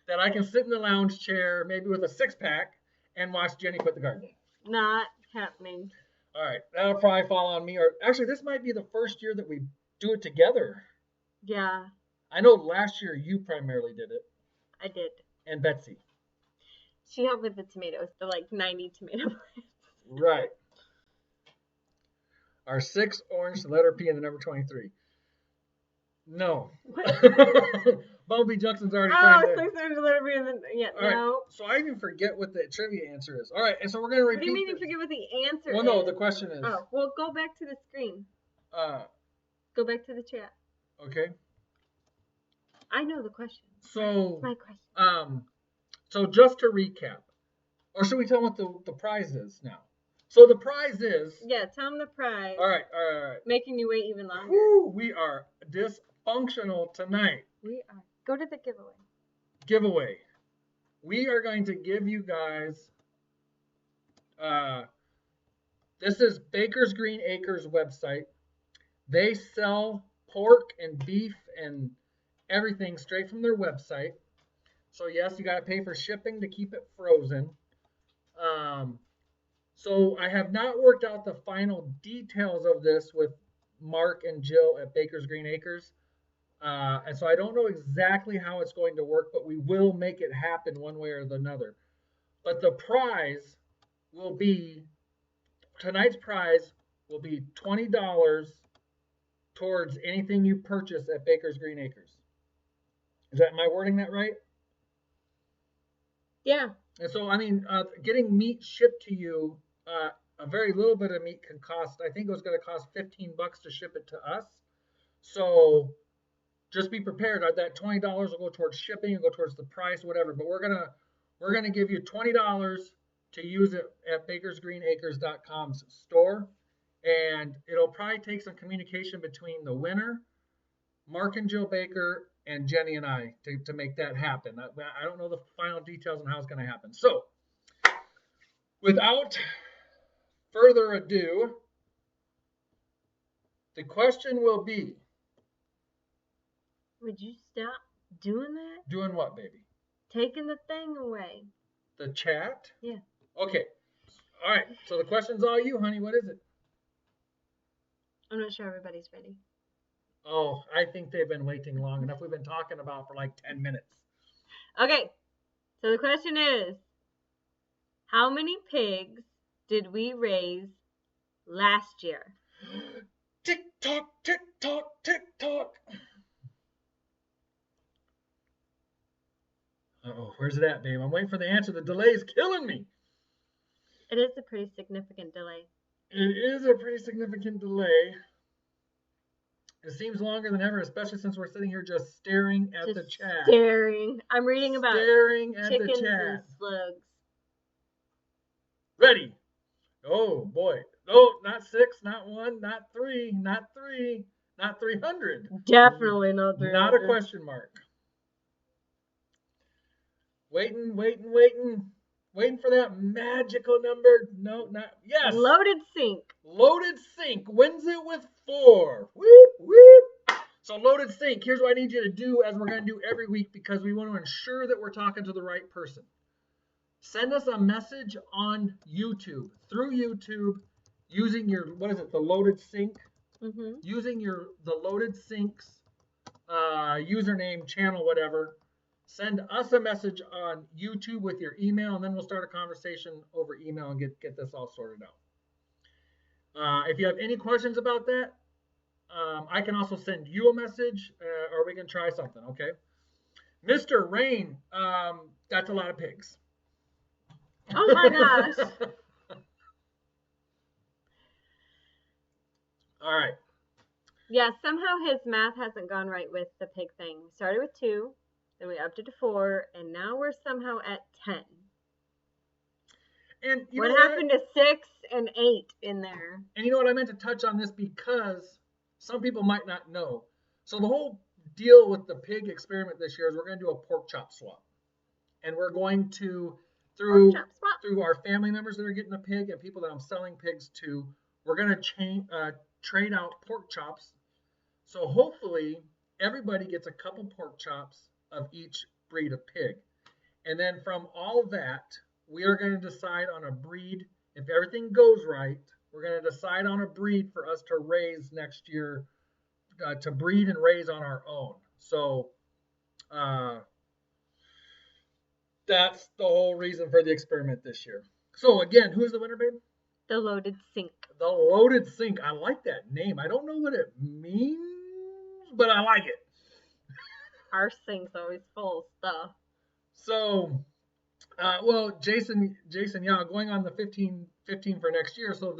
that I can sit in the lounge chair, maybe with a 6-pack, and watch Jenny put the garden in. Not happening. All right, that'll probably fall on me. Or actually, this might be the first year that we do it together. Yeah. I know last year you primarily did it. I did. And Betsy. She helped with the tomatoes, the 90 tomato plants. Right. Our 6 orange, the letter P, and the number 23. No. Bumblebee Junson's already trying to. 6 orange, the letter P, and then All no. Right. So I even forget what the trivia answer is. All right, and so we're going to repeat. What do you mean you forget what the answer is? Well, no, the question is. Oh, well, go back to the screen. Go back to the chat. Okay. I know the question. So, It's my question. So just to recap, or should we tell them what the prize is now? So the prize is. Yeah, tell them the prize. All right. Making you wait even longer. Whew, we are dysfunctional tonight. We are. Go to the giveaway. Giveaway. We are going to give you guys. This is Baker's Green Acres website. They sell pork and beef and everything straight from their website. So yes, you got to pay for shipping to keep it frozen. So I have not worked out the final details of this with Mark and Jill at Baker's Green Acres. And so I don't know exactly how it's going to work, but we will make it happen one way or another. But the prize will be, tonight's prize will be $20 towards anything you purchase at Baker's Green Acres. Am I wording that right? Yeah. And so, I mean, getting meat shipped to you, a very little bit of meat can cost, I think it was going to cost $15 to ship it to us. So just be prepared. That $20 will go towards shipping, it'll go towards the price, whatever. But we're gonna give you $20 to use it at bakersgreenacres.com's store. And it'll probably take some communication between the winner, Mark and Jill Baker, and Jenny and I to make that happen. I don't know the final details on how it's going to happen. So, without further ado, the question will be... Would you stop doing that? Doing what, baby? Taking the thing away. The chat? Yeah. Okay. All right. So the question's all you, honey. What is it? I'm not sure everybody's ready. Oh, I think they've been waiting long enough. We've been talking about for like 10 minutes. Okay. So the question is, how many pigs did we raise last year? Tick tock, tick tock, tick tock. Uh-oh, where's it at, babe? I'm waiting for the answer. The delay's killing me. It is a pretty significant delay. It is a pretty significant delay. It seems longer than ever, especially since we're sitting here just staring at the chat. Staring. I'm reading about staring at chickens the chat. and slugs. Ready. Oh, boy. No, not 6, not 1, not 3, not 3, not 300. Definitely not 300. Not a question mark. Waiting for that magical number. No, not. Yes. Loaded sink. Loaded sink wins it with 4. Whoop, whoop. So loaded sink, here's what I need you to do, as we're going to do every week, because we want to ensure that we're talking to the right person. Send us a message on YouTube, through YouTube, using your, the loaded sink? Mm-hmm. Using the loaded sinks username, channel, whatever. Send us a message on YouTube with your email, and then we'll start a conversation over email and get this all sorted out. If you have any questions about that, I can also send you a message, or we can try something, okay? Mr. Rain, that's a lot of pigs. Oh my gosh. All right. Yeah, somehow his math hasn't gone right with the pig thing. We started with 2. Then we upped it to 4, and now we're somehow at 10. And what happened to 6 and 8 in there? And you know what, I meant to touch on this because some people might not know. So the whole deal with the pig experiment this year is we're going to do a pork chop swap. And we're going to, through our family members that are getting a pig and people that I'm selling pigs to, we're going to trade out pork chops. So hopefully everybody gets a couple pork chops of each breed of pig. And then from all that, we are going to decide on a breed. If everything goes right, we're going to decide on a breed for us to raise next year, to breed and raise on our own. So that's the whole reason for the experiment this year. So again, who's the winner, babe? The loaded sink. The loaded sink. I like that name. I don't know what it means, but I like it. Our sink's always full of stuff. So, well, Jason, yeah, going on the 15 for next year. So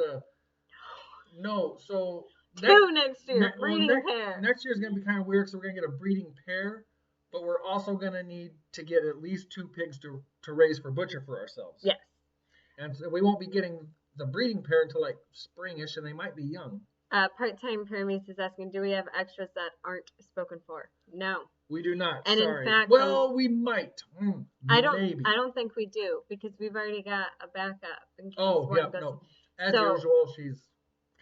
Two next year. Breeding pair. Next year is going to be kind of weird because we're going to get a breeding pair, but we're also going to need to get at least 2 pigs to raise for butcher for ourselves. Yes. And so we won't be getting the breeding pair until like springish, and they might be young. Part-time Paramis is asking, do we have extras that aren't spoken for? No. We do not. And sorry. in fact, well, we might. Maybe. I don't think we do because we've already got a backup in case one goes. No. As usual, she's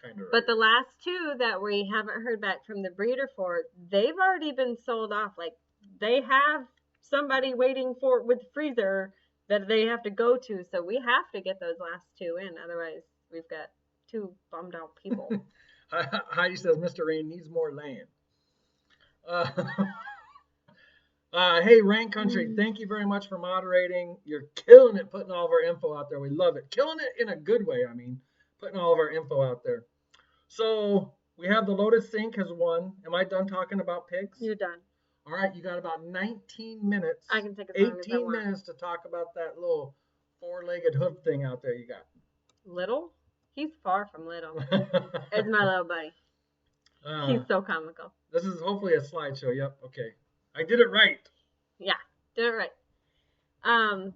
kind of right. But the last 2 that we haven't heard back from the breeder for, they've already been sold off. Like they have somebody waiting for with freezer that they have to go to, so we have to get those last 2 in. Otherwise, we've got 2 bummed out people. Heidi says Mr. Rain needs more land. Hey, Rain Country, thank you very much for moderating. You're killing it putting all of our info out there. We love it. Killing it in a good way, I mean. Putting all of our info out there. So we have the Lotus Sink has won. Am I done talking about pigs? You're done. All right, you got about 19 minutes. I can take as long as I 18 want. minutes to talk about that little 4-legged hoof thing out there you got. Little? He's far from little. It's my little buddy. He's so comical. This is hopefully a slideshow. Yep. Okay. I did it right. Yeah, did it right.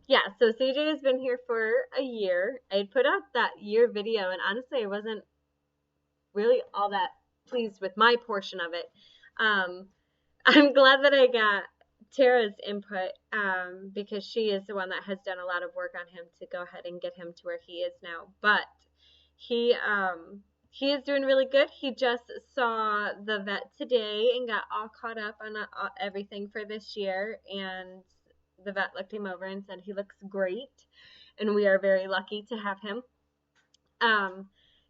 Yeah, so CJ has been here for a year. I had put out that year video, and honestly, I wasn't really all that pleased with my portion of it. I'm glad that I got Tara's input because she is the one that has done a lot of work on him to go ahead and get him to where he is now. But he is doing really good. He just saw the vet today and got all caught up on everything for this year, and the vet looked him over and said he looks great, and we are very lucky to have him.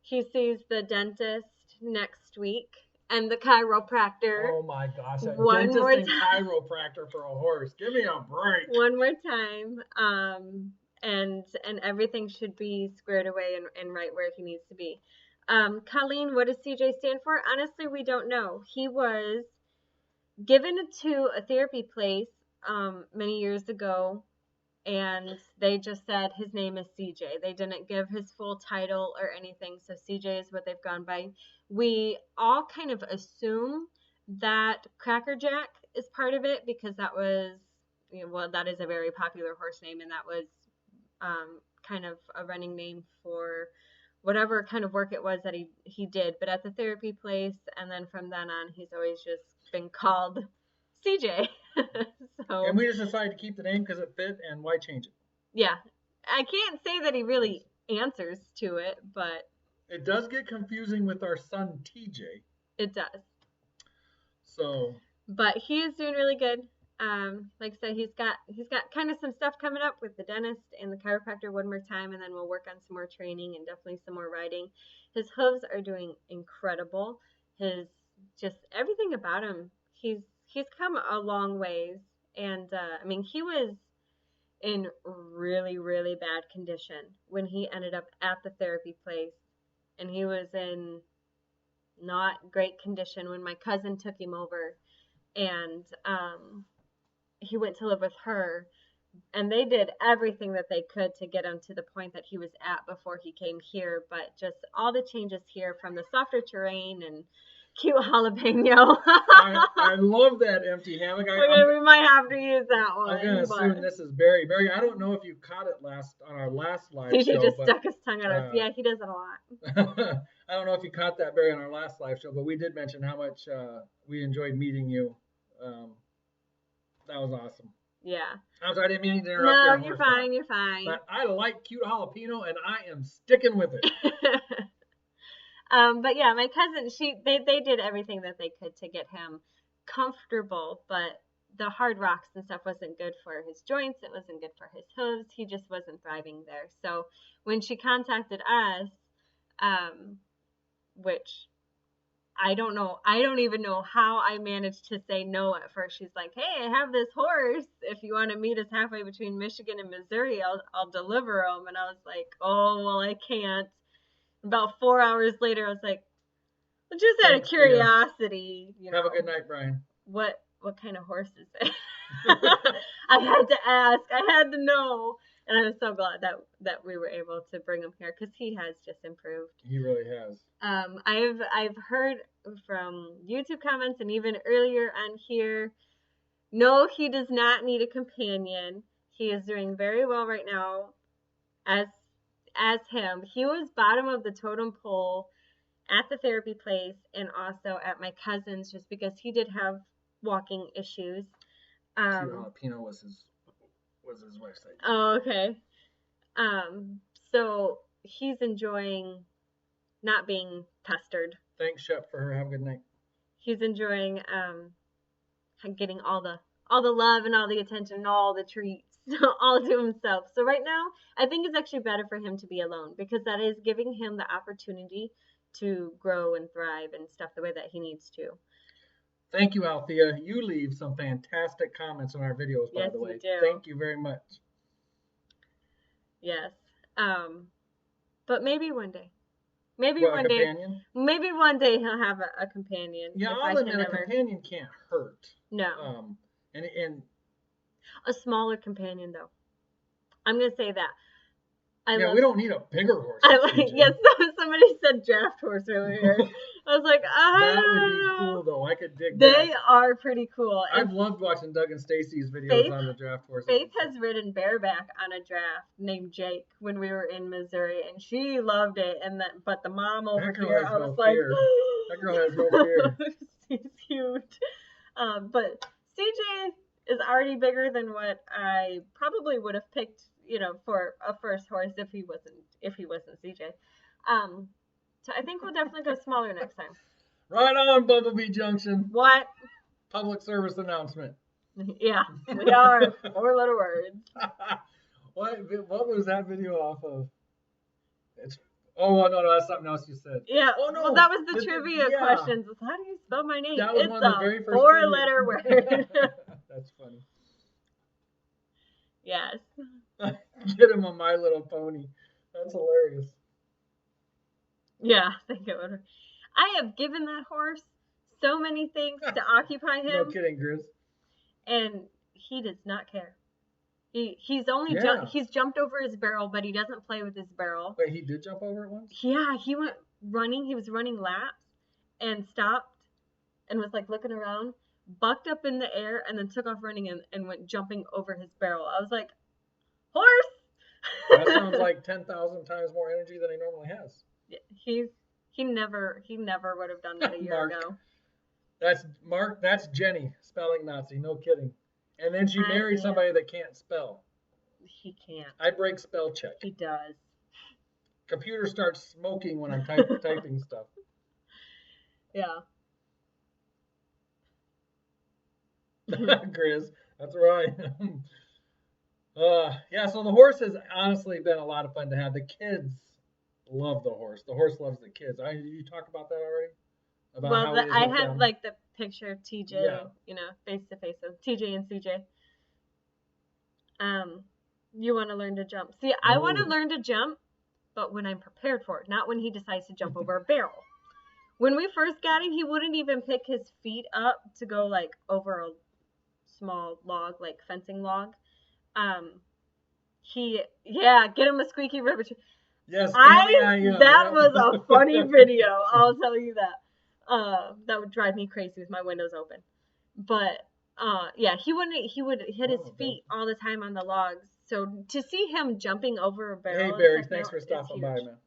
He sees the dentist next week and the chiropractor. Oh my gosh, a dentist and chiropractor for a horse. Give me a break. One more time. And everything should be squared away and right where he needs to be. Colleen, what does CJ stand for? Honestly, we don't know. He was given to a therapy place many years ago, and they just said his name is CJ. They didn't give his full title or anything, so CJ is what they've gone by. We all kind of assume that Cracker Jack is part of it because that was, that is a very popular horse name, and that was kind of a running name for whatever kind of work it was that he did. But at the therapy place, and then from then on, he's always just been called CJ. So, and we just decided to keep the name because it fit, and why change it? Yeah. I can't say that he really answers to it, but it does get confusing with our son TJ. It does. So. But he is doing really good. Like I said, he's got kind of some stuff coming up with the dentist and the chiropractor one more time, and then we'll work on some more training and definitely some more riding. His hooves are doing incredible. His just everything about him, he's come a long ways. And I mean, he was in really, really bad condition when he ended up at the therapy place, and he was in not great condition when my cousin took him over, and he went to live with her, and they did everything that they could to get him to the point that he was at before he came here. But just all the changes here from the softer terrain and cute jalapeno. I love that empty hammock. We might have to use that one. I'm going to assume this is Barry. Barry, I don't know if you caught it on our last live show. He just stuck his tongue out of us. Yeah, he does it a lot. I don't know if you caught that, Barry, on our last live show, but we did mention how much we enjoyed meeting you. That was awesome. Yeah. I'm sorry, I didn't mean to interrupt. No, you're fine. You're fine. But I like cute jalapeno, and I am sticking with it. But yeah, my cousin, they did everything that they could to get him comfortable, but the hard rocks and stuff wasn't good for his joints. It wasn't good for his hooves. He just wasn't thriving there. So when she contacted us, which I don't even know how I managed to say no at first. She's like, hey, I have this horse. If you want to meet us halfway between Michigan and Missouri, I'll deliver him. And I was like, oh, well, I can't. About 4 hours later, I was like, well, just out of curiosity. Have a good night, Brian. What kind of horse is it? I had to ask. I had to know. And I'm so glad that we were able to bring him here because he has just improved. He really has. I've heard from YouTube comments and even earlier on here, no, he does not need a companion. He is doing very well right now as him. He was bottom of the totem pole at the therapy place and also at my cousin's just because he did have walking issues. Jalapeno was his website. Oh, okay. So he's enjoying not being pestered. Thanks, Shep, for her. Have a good night. He's enjoying getting all the love and all the attention and all the treats all to himself. So right now, I think it's actually better for him to be alone because that is giving him the opportunity to grow and thrive and stuff the way that he needs to. Thank you, Althea. You leave some fantastic comments on our videos, by the way. Yes, you do. Thank you very much. Yes. But maybe one day. Maybe What, one a day. companion? Maybe one day he'll have a companion. Yeah, if I'll I admit can a ever. companion can't hurt. No. And A smaller companion, though. I'm gonna say that. we don't need a bigger horse. Yes, somebody said draft horse earlier. I was like, that would be know. cool, though. I could dig They that. are pretty cool. I've loved watching Doug and Stacy's videos on the draft horses. Faith has ridden bareback on a draft named Jake when we were in Missouri, and she loved it. But the mom over That girl here, has I no was like, fear. That girl has no fear. She's huge. But CJ is already bigger than what I probably would have picked, for a first horse if he wasn't CJ. So I think we'll definitely go smaller next time. Right on, Bumblebee Junction. What? Public service announcement. Yeah, we are. 4 letter words. What was that video off of? No, that's something else you said. Yeah. Oh, no. Well, that was the trivia yeah. questions. How do you spell my name? That was it's one of the very first 4 letter word. That's funny. Yes. Get him a My Little Pony. That's hilarious. Yeah, I think it would. I have given that horse so many things to occupy him. No kidding, Grizz. And he does not care. He's only he's jumped over his barrel, but he doesn't play with his barrel. Wait, he did jump over it once? Yeah, he went running. He was running laps and stopped and was like looking around, bucked up in the air, and then took off running and went jumping over his barrel. I was like, horse! That sounds like 10,000 times more energy than he normally has. Yeah, he never would have done that a year ago. That's Jenny, spelling Nazi, no kidding. And then she married somebody that can't spell. He can't. I break spell check. He does. Computer starts smoking when I'm typing stuff. Yeah. Grizz, that's right. So the horse has honestly been a lot of fun to have. The kids love the horse. The horse loves the kids. Did you talk about that already? I have like the picture of TJ, face to face of TJ and CJ. You want to learn to jump. See, I want to learn to jump, but when I'm prepared for it, not when he decides to jump over a barrel. When we first got him, he wouldn't even pick his feet up to go like over a small log, like fencing log. Get him a squeaky river. Yes, that was a funny video. I'll tell you that. That would drive me crazy with my windows open. But he would hit his feet all the time on the logs. So to see him jumping over a barrel. Hey Barry, thanks for stopping by, man.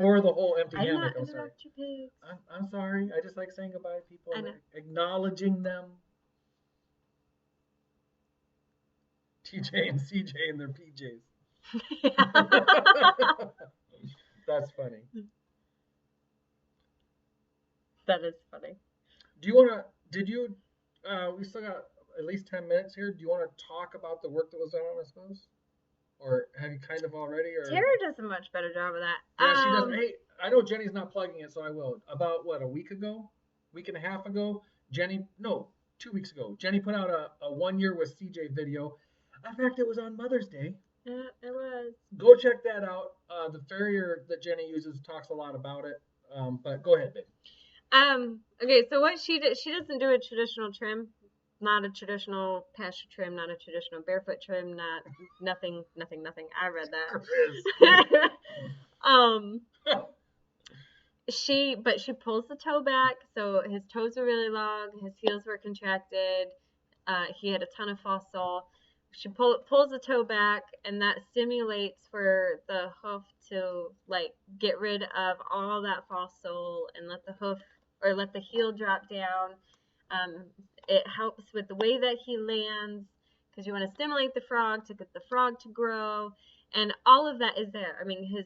Or the whole empty hammock. I'm sorry. I'm sorry. I just like saying goodbye to people and acknowledging them. TJ and CJ in their PJs. That's funny. That is funny. We still got at least 10 minutes here. Do you want to talk about the work that was done on, I suppose? Or have you kind of already? Or Tara does a much better job of that. Yeah, she does. Hey, I know Jenny's not plugging it, so I will. About, a week and a half ago, 2 weeks ago, Jenny put out a 1 year with CJ video. In fact, it was on Mother's Day. Yeah, it was. Go check that out. The farrier that Jenny uses talks a lot about it. But go ahead, babe. Okay, so what she doesn't do a traditional trim. not a traditional pasture trim, not a traditional barefoot trim, nothing. I read that. She pulls the toe back, so his toes are really long, his heels were contracted. He had a ton of false sole. She pulls the toe back, and that stimulates for the hoof to like get rid of all that false sole and let the heel drop down. It helps with the way that he lands because you want to stimulate the frog to get the frog to grow, and all of that is there. I mean,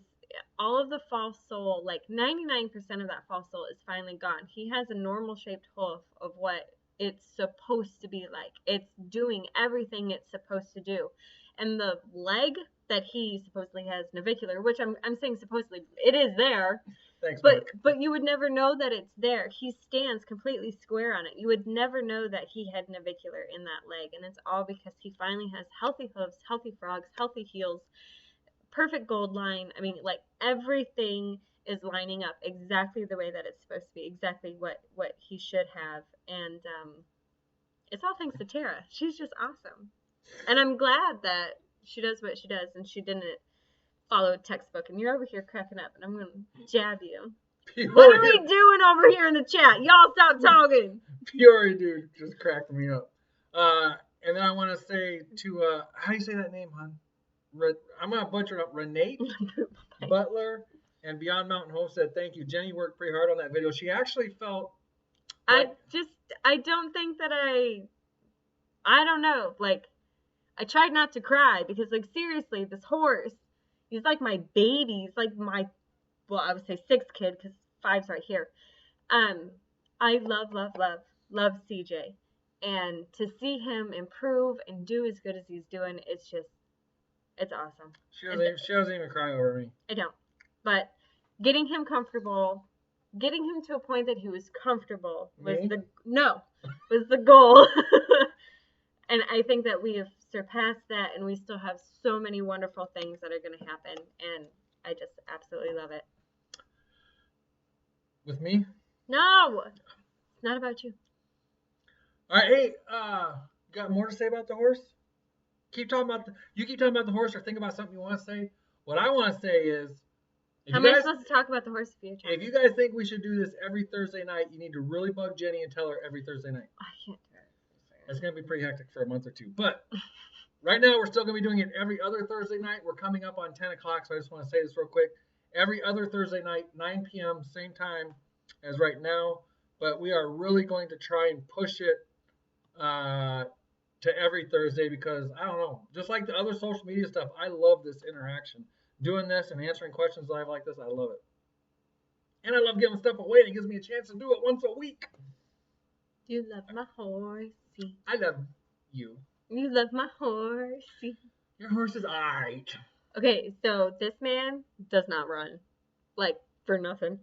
all of the false sole, like 99% of that false sole is finally gone. He has a normal shaped hoof of what it's supposed to be like. It's doing everything it's supposed to do. And the leg that he supposedly has navicular, which I'm saying supposedly, it is there. Thanks, but you would never know that it's there. He stands completely square on it. You would never know that he had navicular in that leg. And it's all because he finally has healthy hooves, healthy frogs, healthy heels, perfect gold line. I mean, like everything is lining up exactly the way that it's supposed to be, exactly what he should have. And it's all thanks to Tara. She's just awesome. And I'm glad that she does what she does and she didn't follow textbook. And you're over here cracking up and I'm going to jab you. What are we doing over here in the chat? Y'all stop talking. Peoria dude just cracked me up. And then I want to say to, how do you say that name, hon? I'm going to butcher it up. Renate Butler and Beyond Mountain Homestead. Thank you. Jenny worked pretty hard on that video. She actually felt. I don't think that I don't know. Like, I tried not to cry because, like, seriously, this horse, he's like my baby. He's like my, well, I would say sixth kid because five's right here. I love CJ. And to see him improve and do as good as he's doing, it's awesome. She doesn't even cry over me. I don't. But getting him comfortable, getting him to a point that he was comfortable was the goal. And I think that we have surpassed that, and we still have so many wonderful things that are going to happen, and I just absolutely love it. With me? No, it's not about you. All right, hey, got more to say about the horse? You keep talking about the horse, or think about something you want to say. What I want to say is, how am I supposed to talk about the horse if you're talking? If you guys think we should do this every Thursday night, you need to really bug Jenny and tell her every Thursday night. I can't do it. It's going to be pretty hectic for a month or two. But right now, we're still going to be doing it every other Thursday night. We're coming up on 10 o'clock, so I just want to say this real quick. Every other Thursday night, 9 p.m., same time as right now. But we are really going to try and push it to every Thursday because, I don't know, just like the other social media stuff, I love this interaction. Doing this and answering questions live like this, I love it. And I love giving stuff away, and it gives me a chance to do it once a week. You love my horsey. I love you. You love my horsey. Your horse is alright. Okay, so this man does not run. Like, for nothing.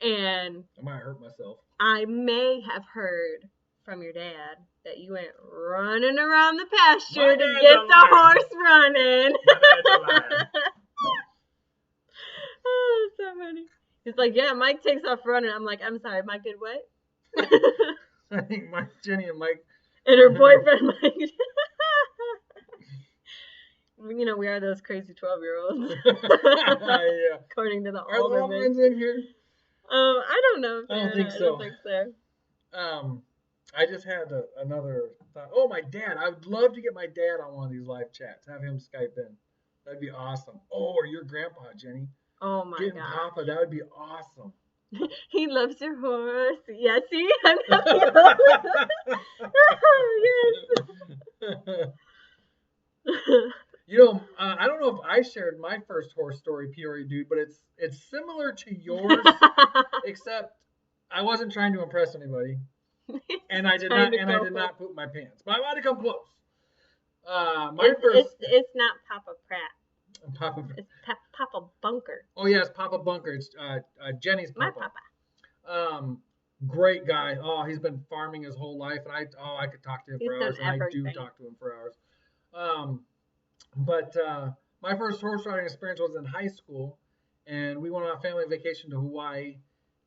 And I might hurt myself. I may have heard from your dad that you went running around the pasture to get the horse running. Oh, so funny. He's like, yeah, Mike takes off running. I'm like, I'm sorry, Mike did what? I think Jenny and Mike. And her boyfriend, Mike. You know, we are those crazy 12-year-olds. Yeah. According to the Are the Almonds in here? I don't know. I don't think so. I just had another thought. Oh, my dad. I would love to get my dad on one of these live chats. Have him Skype in. That'd be awesome. Oh, or your grandpa, Jenny. Oh, my God. Getting Papa, that would be awesome. He loves your horse. Yeah, see? Yes. You know, I don't know if I shared my first horse story, Peoria dude, but it's similar to yours, except I wasn't trying to impress anybody, and I did not poop my pants, but I wanted to come close. It's not Papa Pratt. It's Papa Bunker. Oh yeah, it's Papa Bunker. It's Jenny's Papa. My Papa. Great guy. Oh, he's been farming his whole life, and I could talk to him for hours, and I do talk to him for hours. But my first horse riding experience was in high school, and we went on a family vacation to Hawaii,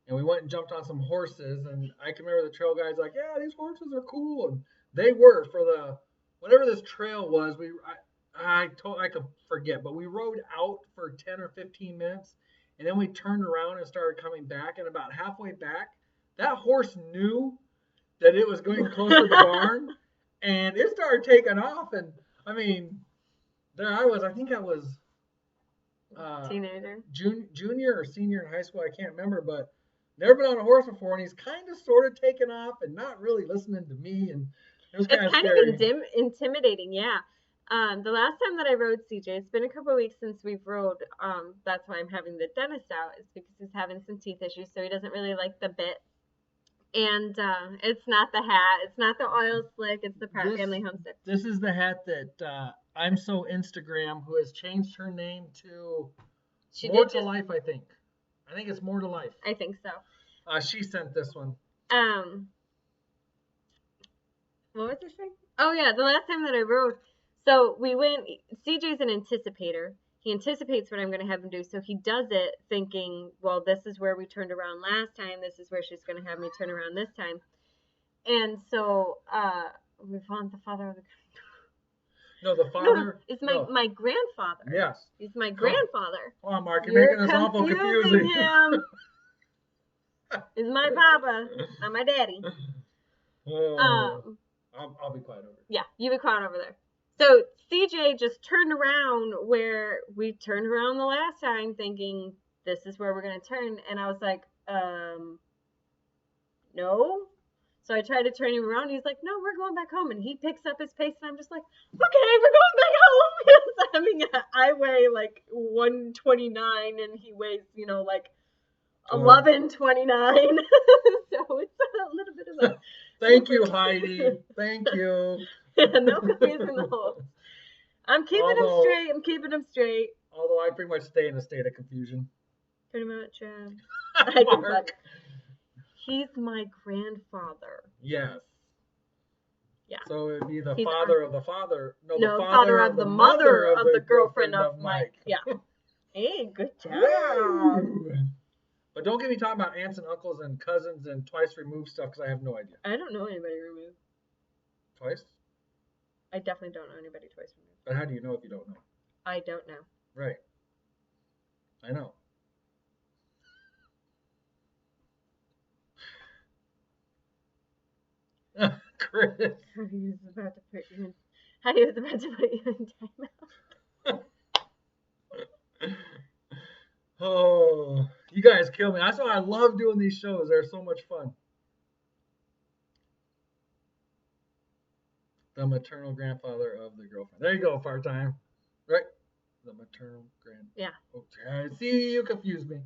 and we went and jumped on some horses, and I can remember the trail guys like, yeah, these horses are cool, and They were for the whatever this trail was. I could forget, but we rode out for 10 or 15 minutes, and then we turned around and started coming back. And about halfway back, that horse knew that it was going close to the barn, and it started taking off. And I mean, there I was. I think I was teenager, junior or senior in high school. I can't remember, but never been on a horse before, and he's kind of sort of taking off and not really listening to me, and it was kind of scary. It's kind of intimidating, yeah. The last time that I rode CJ, it's been a couple of weeks since we've rode. That's why I'm having the dentist out, is because he's having some teeth issues, so he doesn't really like the bit. And it's not the hat, it's not the oil slick, it's the Pratt family Homestead. This is the hat that I'm So Instagram, who has changed her name to More to Life, I think. I think it's More to Life. I think so. She sent this one. What was I saying? Oh yeah, the last time that I rode. So we went. CJ's an anticipator. He anticipates what I'm going to have him do. So he does it thinking, well, this is where we turned around last time. This is where she's going to have me turn around this time. And so we found the father of the. No, the father. It's my grandfather. Yes. He's my grandfather. Come on, Mark, you're making this awful confusing. Him. Is my papa, not my daddy. I'll be quiet over there. Yeah, you be quiet over there. So CJ just turned around where we turned around the last time, thinking this is where we're gonna turn, and I was like, no. So I tried to turn him around. He's like, no, we're going back home, and he picks up his pace, and I'm just like, okay, we're going back home. I mean, I weigh like 129, and he weighs, like 1129. So it's a little bit of a. Thank you, Heidi. Thank you. No confusing the whole. I'm keeping him straight. Although I pretty much stay in a state of confusion. Pretty much. Mark. He's my grandfather. Yes. Yeah. So it would be the father of the father. No, the father of the mother of the girlfriend of Mike. Yeah. Hey, good job. But don't get me talking about aunts and uncles and cousins and twice removed stuff, because I have no idea. I don't know anybody removed. Twice? I definitely don't know anybody twice removed. But how do you know if you don't know? I don't know. Right. I know. Chris. He was about to put you in timeout. Oh, you guys kill me. That's why I love doing these shows. They're so much fun. The maternal grandfather of the girlfriend. There you go, part-time. Right? The maternal Yeah. Okay. See, you confused me.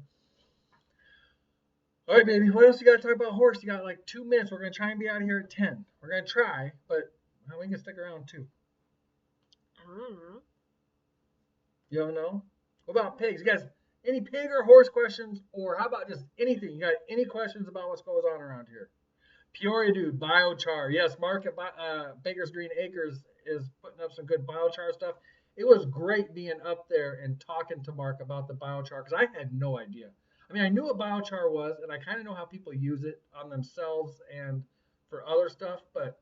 All right, baby. What else you got to talk about horse? You got like 2 minutes. We're going to try and be out of here at 10. We're going to try, but we can stick around too. I don't know. You don't know? What about pigs? You guys, any pig or horse questions? Or how about just anything? You got any questions about what's going on around here? Peoria dude, biochar. Yes, Mark at Baker's Green Acres is putting up some good biochar stuff. It was great being up there and talking to Mark about the biochar, because I had no idea. I mean, I knew what biochar was, and I kind of know how people use it on themselves and for other stuff, but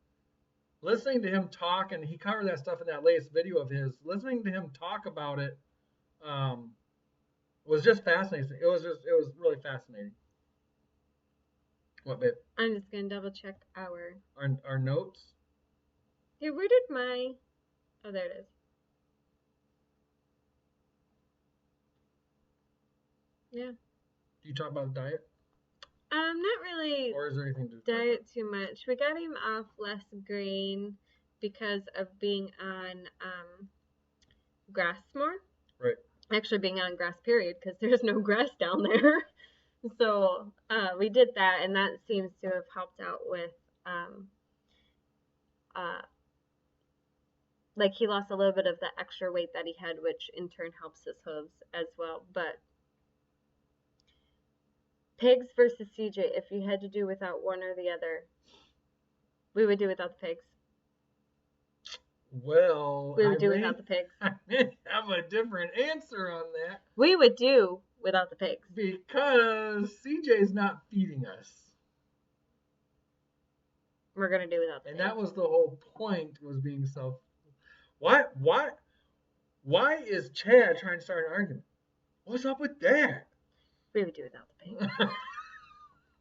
listening to him talk, and he covered that stuff in that latest video of his, listening to him talk about it was just fascinating. It was really fascinating. What, babe? I'm just going to double check our notes. Hey, where did my... Oh, there it is. Yeah. Do you talk about the diet? Not really. Or is there anything to diet too much? We got him off less grain because of being on grass more. Right. Actually being on grass, period, because there's no grass down there. So we did that, and that seems to have helped out with like he lost a little bit of the extra weight that he had, which in turn helps his hooves as well. But pigs versus CJ, if you had to do without one or the other, we would do without the pigs. Well, we would do without the pigs. I have a different answer on that. We would do without the pigs. Because CJ's not feeding us. We're gonna do without the And pigs. that was the whole point, was being self. Why is Chad trying to start an argument? What's up with that? We would do without the pigs.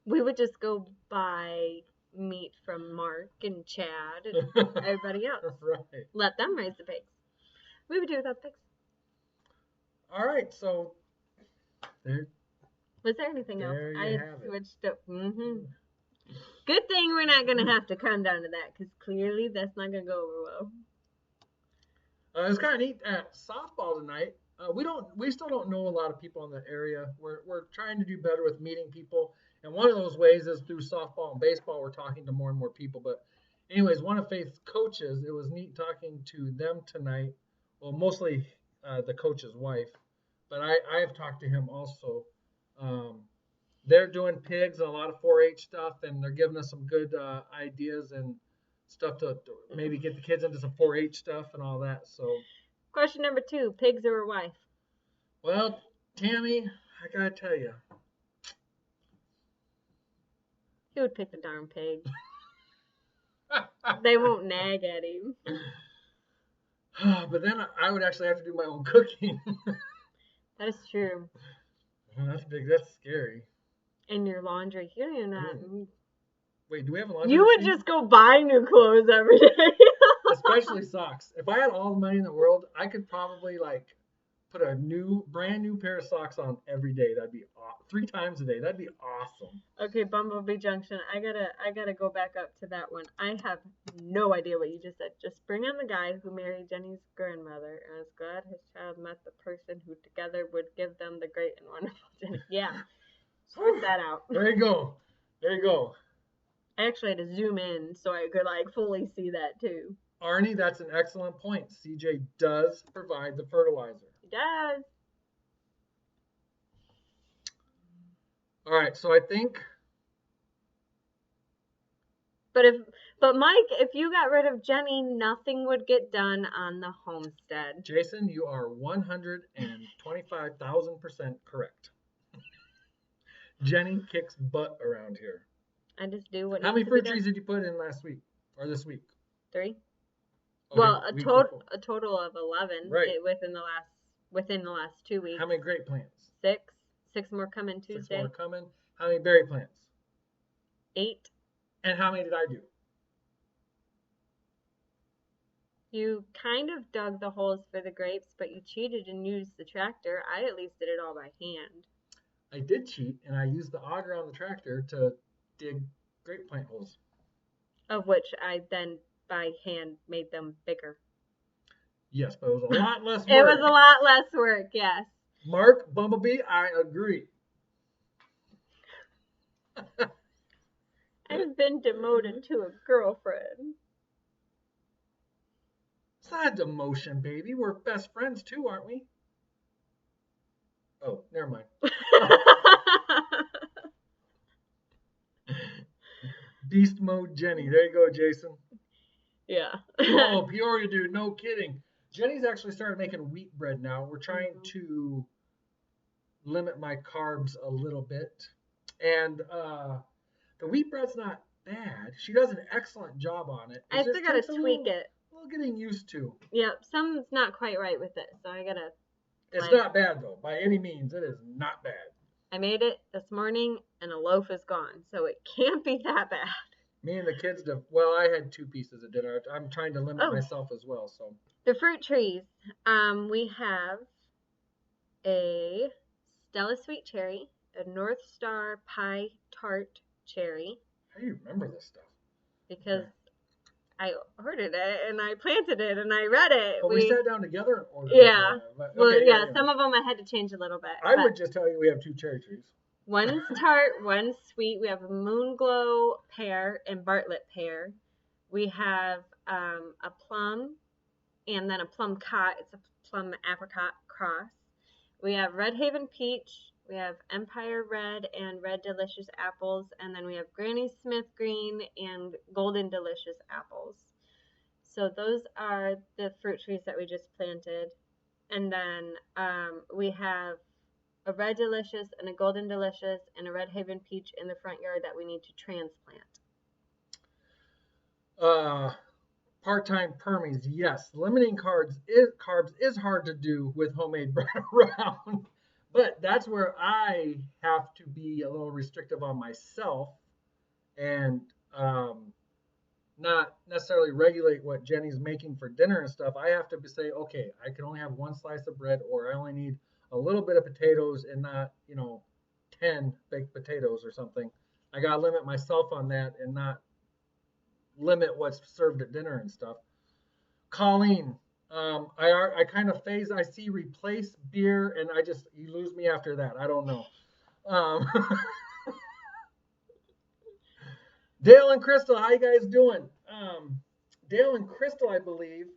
We would just go buy meat from Mark and Chad and everybody else. Right. Let them raise the pigs. We would do without the pigs. All right, so there. Was there anything else? There you I had have it. switched up. Good thing we're not gonna have to come down to that, because clearly that's not gonna go over well. It was kind of neat at softball tonight. We still don't know a lot of people in the area. We're trying to do better with meeting people, and one of those ways is through softball and baseball. We're talking to more and more people. But anyways, one of Faith's coaches, it was neat talking to them tonight. Well, mostly the coach's wife, but I have talked to him also. They're doing pigs and a lot of 4-H stuff, and they're giving us some good ideas and stuff to maybe get the kids into some 4-H stuff and all that. So, Question number 2: pigs or a wife? well, Tammy, I gotta tell you, He would pick the darn pig. They won't nag at him. but then I would actually have to do my own cooking. That is true. Well, that's big. That's scary. And your laundry. You don't even know. Wait, do we have a laundry You would machine? just go buy new clothes every day. Especially socks. If I had all the money in the world, I could probably put a brand new pair of socks on every day. That'd be 3 times a day. That'd be awesome. Okay, Bumblebee Junction. I gotta go back up to that one. I have no idea what you just said. Just bring on the guy who married Jenny's grandmother and is glad his child met the person who together would give them the great and wonderful Jenny. Yeah. Sort that out. There you go. There you go. I actually had to zoom in so I could fully see that too. Arnie, that's an excellent point. CJ does provide the fertilizer. He does. All right, so I think. But Mike, if you got rid of Jenny, nothing would get done on the homestead. Jason, you are 125,000% correct. Jenny kicks butt around here. I just do what. How many needs to fruit be trees done. did you put in last week or this week? 3. Okay, Well, week before. a total of 11. Right. Within the last 2 weeks. How many grape plants? 6. 6 more coming 6 Tuesday. more coming. How many berry plants? 8. And how many did I do? You kind of dug the holes for the grapes, but you cheated and used the tractor. I at least did it all by hand. I did cheat, and I used the auger on the tractor to dig grape plant holes. Of which I then by hand made them bigger. Yes, but it was a lot less work. It was a lot less work, yes. Mark, Bumblebee, I agree. I've been demoted to a girlfriend. It's not a demotion, baby. We're best friends too, aren't we? Oh, never mind. Beast mode Jenny. There you go, Jason. Yeah. Oh, Peoria dude, no kidding. Jenny's actually started making wheat bread now. We're trying to limit my carbs a little bit. And the wheat bread's not bad. She does an excellent job on it. I still gotta tweak it. A little getting used to. Yep, something's not quite right with it, so I gotta. It's not bad though. By any means, it is not bad. I made it this morning, and a loaf is gone, so it can't be that bad. Me and the kids well, I had 2 pieces of dinner. I'm trying to limit myself as well. So the fruit trees, we have a Stella Sweet Cherry, a North Star Pie Tart Cherry. How do you remember this stuff? Because I ordered it and I planted it and I read it. But we sat down together and ordered Yeah. it. Okay, Well, yeah, some of them I had to change a little bit. I would just tell you we have 2 cherry trees. One's tart, one's sweet. We have a Moonglow pear and Bartlett pear. We have a plum and then a plum cot. It's a plum apricot cross. We have Red Haven peach. We have Empire Red and Red Delicious apples. And then we have Granny Smith green and Golden Delicious apples. So those are the fruit trees that we just planted. And then we have a Red Delicious and a Golden Delicious and a Red Haven peach in the front yard that we need to transplant. Part-time permies, yes. Limiting carbs is hard to do with homemade bread around, but that's where I have to be a little restrictive on myself and not necessarily regulate what Jenny's making for dinner and stuff. I have to say, okay, I can only have one slice of bread, or I only need a little bit of potatoes and not, 10 baked potatoes or something. I gotta limit myself on that and not limit what's served at dinner and stuff. Colleen, I kind of phase I see replace beer, and you lose me after that. I don't know. Um, Dale and Crystal, how you guys doing? Dale and Crystal, I believe,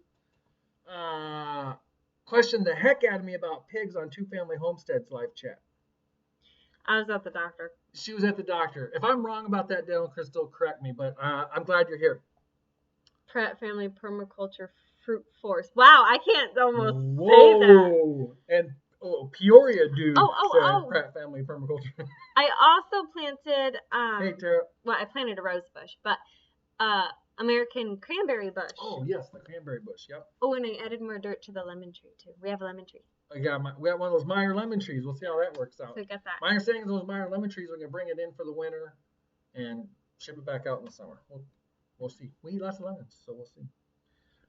questioned the heck out of me about pigs on Two Family Homestead's live chat. I was at the doctor. She was at the doctor. If I'm wrong about that, Dale and Crystal, correct me, but I'm glad you're here. Pratt Family Permaculture Fruit Forest. Wow, I can't almost say that. And Peoria dude said Pratt Family Permaculture. I also planted hey, Tara. Well, I planted a rose bush, but American cranberry bush. Oh yes, the cranberry bush. Yep. Oh, and I added more dirt to the lemon tree too. We have a lemon tree. We got one of those Meyer lemon trees. We'll see how that works out. So we got that. My understanding is those Meyer lemon trees, we're gonna bring it in for the winter and ship it back out in the summer. We'll see. We eat lots of lemons, so we'll see.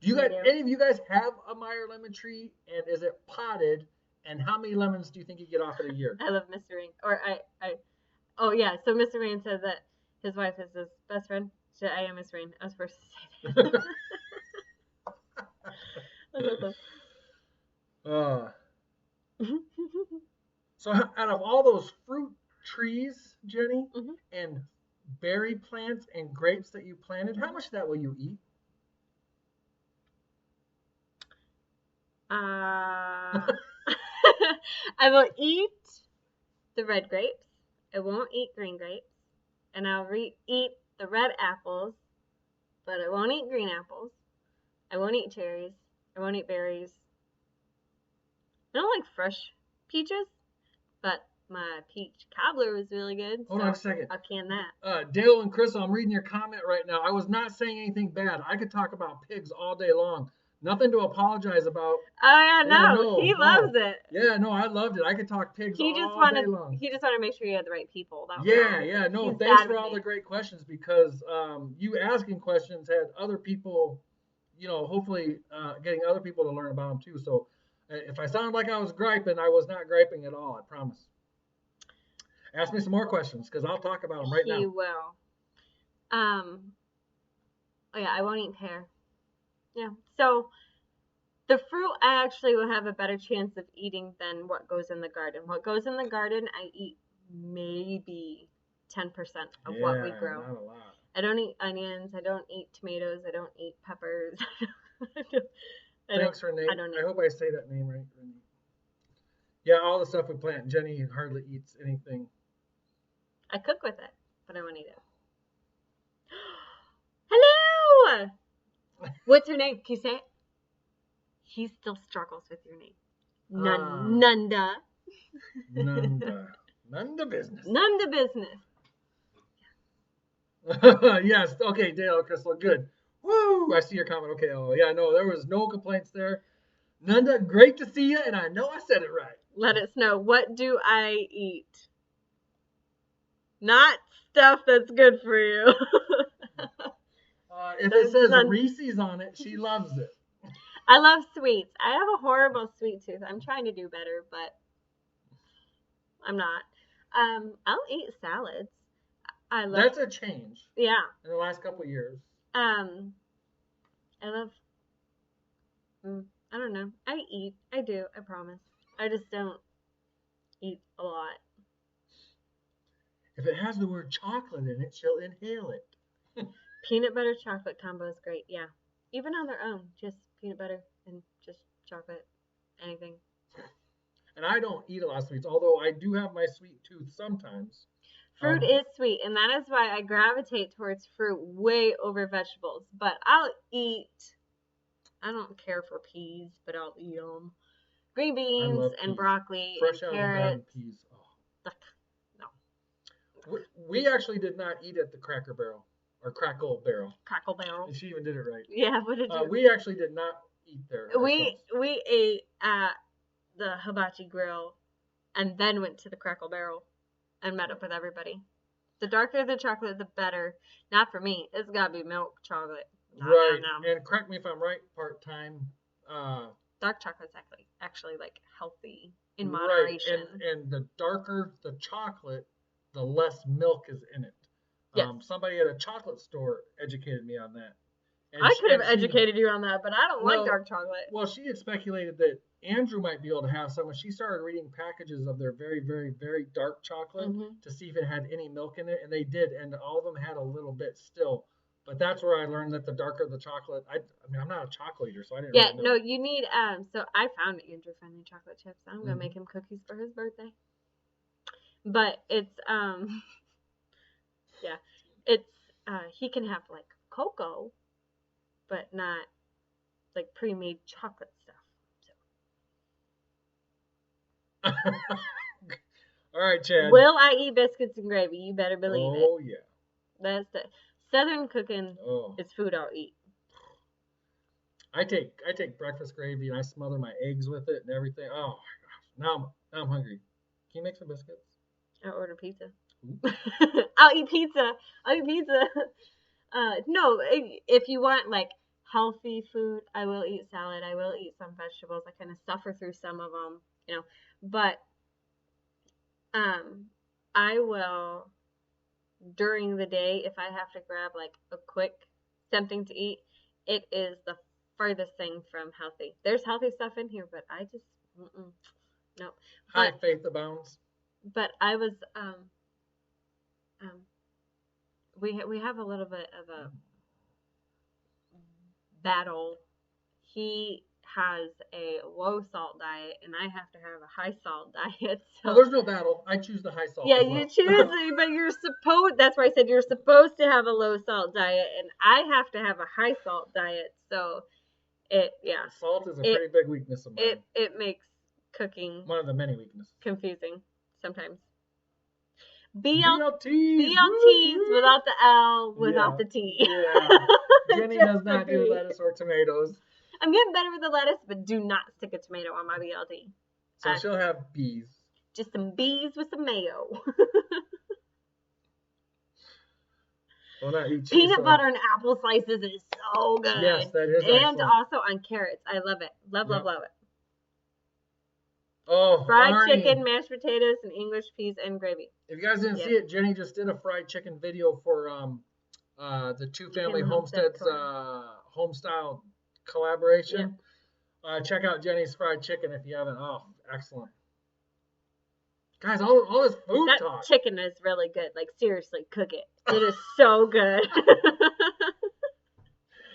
Do you guys, any of you guys have a Meyer lemon tree, and is it potted? And how many lemons do you think you get off it a year? I love Mr. Rain. Oh yeah. So Mr. Rain said that his wife is his best friend. So I am Miss Rain. I was supposed to say that. So out of all those fruit trees, Jenny, and berry plants and grapes that you planted, how much of that will you eat? I will eat the red grapes. I won't eat green grapes. And I'll eat the red apples, but I won't eat green apples. I won't eat cherries. I won't eat berries. I don't like fresh peaches, but my peach cobbler was really good. Hold on a second. I'll can that. Dale and Crystal, I'm reading your comment right now. I was not saying anything bad. I could talk about pigs all day long. Nothing to apologize about. Oh, yeah, no. He loves it. Yeah, no, I loved it. I could talk pigs all day long. He just wanted to make sure you had the right people. No, thanks for all the great questions, because you asking questions had other people, hopefully getting other people to learn about them too. So if I sounded like I was griping, I was not griping at all, I promise. Ask me some more questions, because I'll talk about them right now. He will. I won't eat pear. Yeah. So the fruit I actually will have a better chance of eating than what goes in the garden. What goes in the garden, I eat maybe 10% of what we grow. Not a lot. I don't eat onions. I don't eat tomatoes. I don't eat peppers. Thanks, Renee. I hope I say that name right, Renee. Yeah, all the stuff we plant, Jenny hardly eats anything. I cook with it, but I won't eat it. Hello! What's your name? Can you say it? He still struggles with your name. Nunda. Nunda business. Nunda business. Yes. Okay, Dale, Crystal, good. Woo! I see your comment. Okay. Oh, yeah. No, there was no complaints there. Nunda, great to see you, and I know I said it right. Let us know. What do I eat? Not stuff that's good for you. If it says Reese's on it, she loves it. I love sweets. I have a horrible sweet tooth. I'm trying to do better, but I'm not. I'll eat salads. That's a change. Yeah. In the last couple of years. I love. I don't know. I eat. I do. I promise. I just don't eat a lot. If it has the word chocolate in it, she'll inhale it. Peanut butter chocolate combo is great. Yeah. Even on their own, just peanut butter and just chocolate, anything. And I don't eat a lot of sweets, although I do have my sweet tooth sometimes. Fruit is sweet, and that is why I gravitate towards fruit way over vegetables. But I'll eat. I don't care for peas, but I'll eat them. Green beans and broccoli fresh and out carrots. Of peas. Oh. No. We actually did not eat at the Cracker Barrel or Crackle Barrel. Crackle Barrel. And she even did it right. Yeah, what did you? We actually did not eat there. We ate at the Hibachi Grill, and then went to the Crackle Barrel, and met up with everybody. The darker the chocolate, the better. Not for me. It's gotta be milk chocolate. Right. And correct me if I'm right. Part-time. Dark chocolate's actually like healthy in moderation. Right. And the darker the chocolate, the less milk is in it. Yes. Somebody at a chocolate store educated me on that. And I could have educated you on that, but I don't like dark chocolate. Well, she had speculated that Andrew might be able to have some when she started reading packages of their very, very, very dark chocolate to see if it had any milk in it, and they did, and all of them had a little bit still. But that's where I learned that the darker the chocolate, I mean, I'm not a chocolate eater, so I didn't really know. No, you need, so I found Andrew friendly chocolate chips. I'm going to make him cookies for his birthday. But it's, he can have like cocoa, but not like pre-made chocolate stuff. So. All right, Chad. Will I eat biscuits and gravy? You better believe it. Oh, yeah. That's the Southern cooking is food I'll eat. I take breakfast gravy and I smother my eggs with it and everything. Oh my gosh. Now I'm hungry. Can you make some biscuits? I'll order pizza. I'll eat pizza. No, if you want like healthy food, I will eat salad. I will eat some vegetables. I kind of suffer through some of them, but I will during the day if I have to grab like a quick something to eat. It is the furthest thing from healthy. There's healthy stuff in here, but I just no. High faith abounds. But I was we have a little bit of a battle. He has a low salt diet, and I have to have a high salt diet. So there's no battle. I choose the high salt. Yeah, you choose it, but you're supposed. That's why I said you're supposed to have a low salt diet, and I have to have a high salt diet. So Salt is a pretty big weakness of mine. It makes cooking one of the many weaknesses. Confusing sometimes. BLTs without the L, without the T. Yeah. Jenny does not do lettuce or tomatoes. I'm getting better with the lettuce, but do not stick a tomato on my BLT. So she'll have bees. Just some bees with some mayo. Well, not eat peanut butter and apple slices is so good. Yes, that is And also on carrots. I love it. Love it. Oh, fried chicken, mashed potatoes, and English peas and gravy. If you guys didn't see it, Jenny just did a fried chicken video for the Two Family Homestead's homestyle collaboration. Yeah. Check out Jenny's fried chicken if you haven't. Oh, excellent. Guys, all this food talk. That chicken is really good. Like, seriously, cook it. It is so good.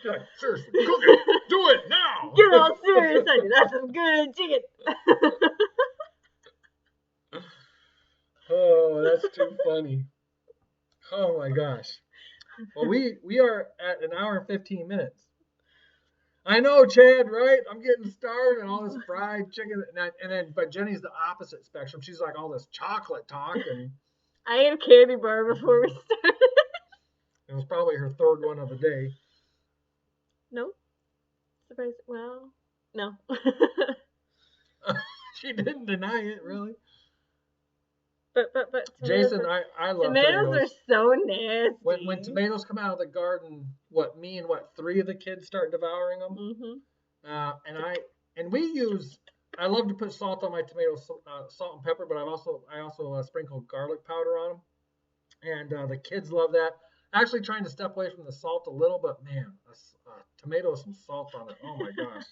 You're like, seriously, cook it. Do it now. Get all serious, honey. That's some good chicken. Oh, that's too funny. Oh, my gosh. Well, we are at an hour and 15 minutes. I know, Chad, right? I'm getting starved and all this fried chicken. But Jenny's the opposite spectrum. She's like all this chocolate talk. And I ate a candy bar before we started. It was probably her third one of the day. No. Surprise. Well, no. She didn't deny it, really. But Jason, I love tomatoes. Tomatoes are so nasty. When tomatoes come out of the garden, me and three of the kids start devouring them. Mm-hmm. I love to put salt on my tomatoes, salt and pepper, but I also sprinkle garlic powder on them, and the kids love that. Actually, trying to step away from the salt a little, but man, a tomato with some salt on it. Oh my gosh.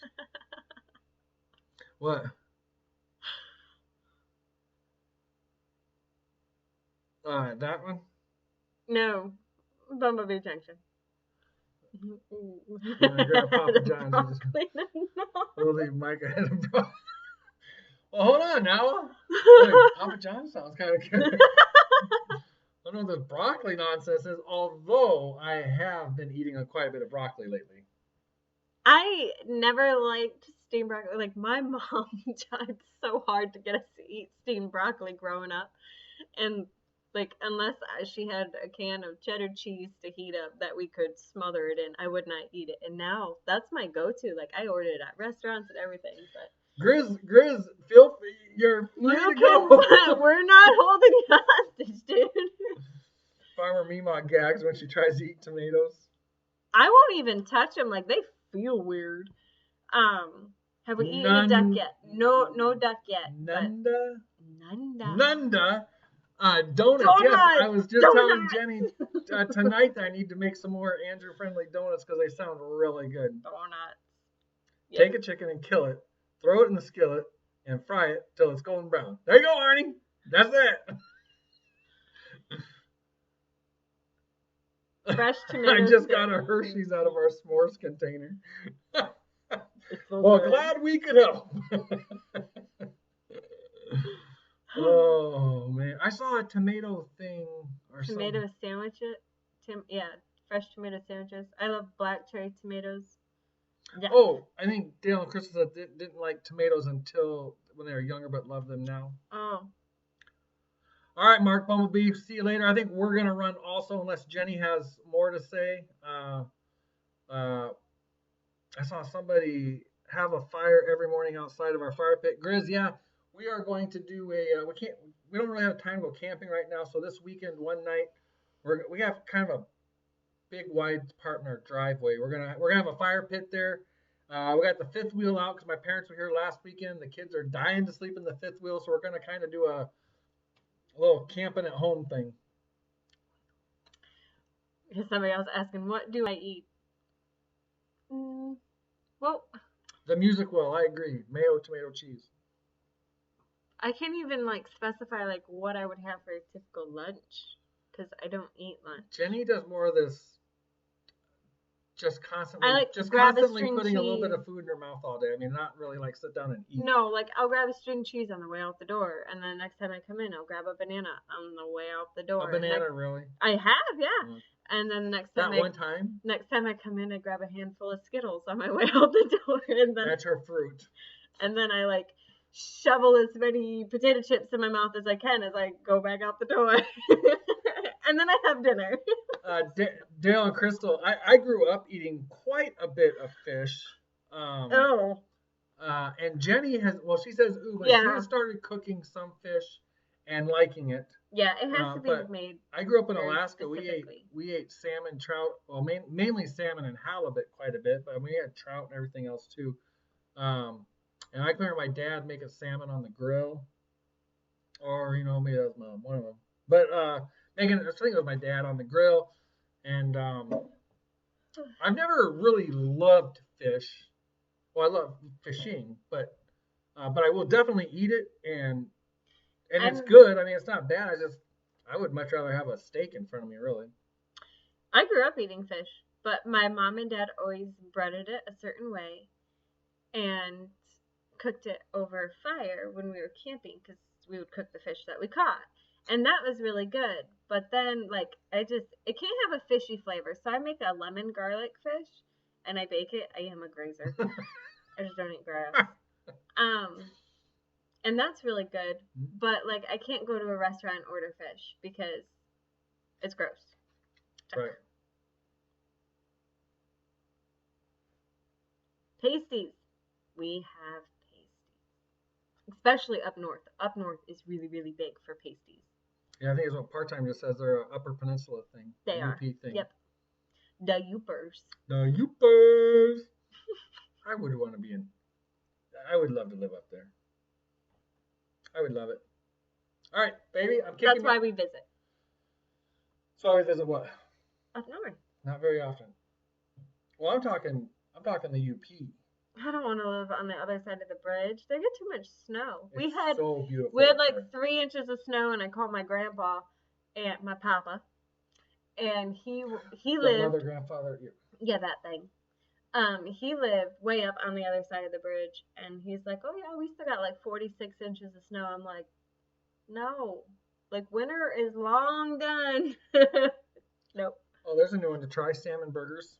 What? That one? No. Bumblebee Junction. Grab Papa John's. We'll leave Mike ahead of broccoli. Well, hold on now. Wait, Papa John's sounds kind of good. I don't know the broccoli nonsense is, although I have been eating quite a bit of broccoli lately. I never liked steamed broccoli. Like, my mom tried so hard to get us to eat steamed broccoli growing up. And Like, unless she had a can of cheddar cheese to heat up that we could smother it in, I would not eat it. And now that's my go-to. Like, I order it at restaurants and everything. But Grizz, feel free. You're free to go. We're not holding you hostage, dude. Farmer Mima gags when she tries to eat tomatoes. I won't even touch them. Like, they feel weird. Have we eaten a duck yet? No duck yet. Nunda. Donuts. Donut. Yes, I was just telling Jenny tonight that I need to make some more Andrew-friendly donuts because they sound really good. Donuts. Yep. Take a chicken and kill it, throw it in the skillet, and fry it till it's golden brown. There you go, Arnie. That's it. Fresh tomatoes. I just got a Hershey's out of our s'mores container. Well, glad we could help. Oh man, I saw a tomato thing or tomato something. sandwiches. Fresh tomato sandwiches. I love black cherry tomatoes. Yeah. Oh, I think Dale and Crystal said didn't like tomatoes until when they were younger, but love them now. Oh. All right, Mark Bumblebee. See you later. I think we're gonna run also, unless Jenny has more to say. I saw somebody have a fire every morning outside of our fire pit. Grizz, yeah, we are going to do a. We don't really have time to go camping right now. So this weekend, one night, we have kind of a big wide part in our driveway. We're gonna have a fire pit there. We got the fifth wheel out because my parents were here last weekend. The kids are dying to sleep in the fifth wheel, so we're gonna kind of do a little camping at home thing. Because somebody else asking, what do I eat? Well, the music will. I agree. Mayo, tomato, cheese. I can't even specify what I would have for a typical lunch because I don't eat lunch. Jenny does more of this. Just constantly, putting a little bit of food in her mouth all day. I mean, not really sit down and eat. No, I'll grab a string cheese on the way out the door, and then next time I come in, I'll grab a banana on the way out the door. A banana, really? I have, yeah. And then next time Next time I come in, I grab a handful of Skittles on my way out the door, and then that's her fruit. And then I shovel as many potato chips in my mouth as I can as I go back out the door. And then I have dinner. Dale and Crystal, I grew up eating quite a bit of fish. And Jenny she says, but she has started cooking some fish and liking it. Yeah, it has to be made. I grew up in Alaska. We ate salmon, trout, well, mainly salmon and halibut quite a bit, but we had trout and everything else too. And I remember my dad making salmon on the grill, or maybe that was mom, one of them. But I think it was my dad on the grill, and I've never really loved fish. Well, I love fishing, but I will definitely eat it, and it's good. I mean, it's not bad. I would much rather have a steak in front of me, really. I grew up eating fish, but my mom and dad always breaded it a certain way, and cooked it over fire when we were camping because we would cook the fish that we caught, and that was really good. But then it can't have a fishy flavor, so I make a lemon garlic fish and I bake it. I am a grazer. I just don't eat grass. And that's really good, but I can't go to a restaurant and order fish because it's gross. Right. Pasties. We have pasties. Especially up north. Up north is really, really big for pasties. Yeah, I think it's what Part-Time just says. They're an Upper Peninsula thing. They are. UP thing. Yep. The Yoopers. The Yoopers. I would want to be in. I would love to live up there. I would love it. All right, baby. That's why we visit. So we visit what? Up north. Not very often. Well, I'm talking the UP. I don't want to live on the other side of the bridge. They get too much snow. It's so beautiful. We had 3 inches of snow, and I called my grandpa and my papa, and he lived. Mother, grandfather. Yeah, that thing. He lived way up on the other side of the bridge, and he's like, "Oh yeah, we still got 46 inches of snow." I'm like, "No, winter is long done." Nope. Oh, there's a new one to try: salmon burgers.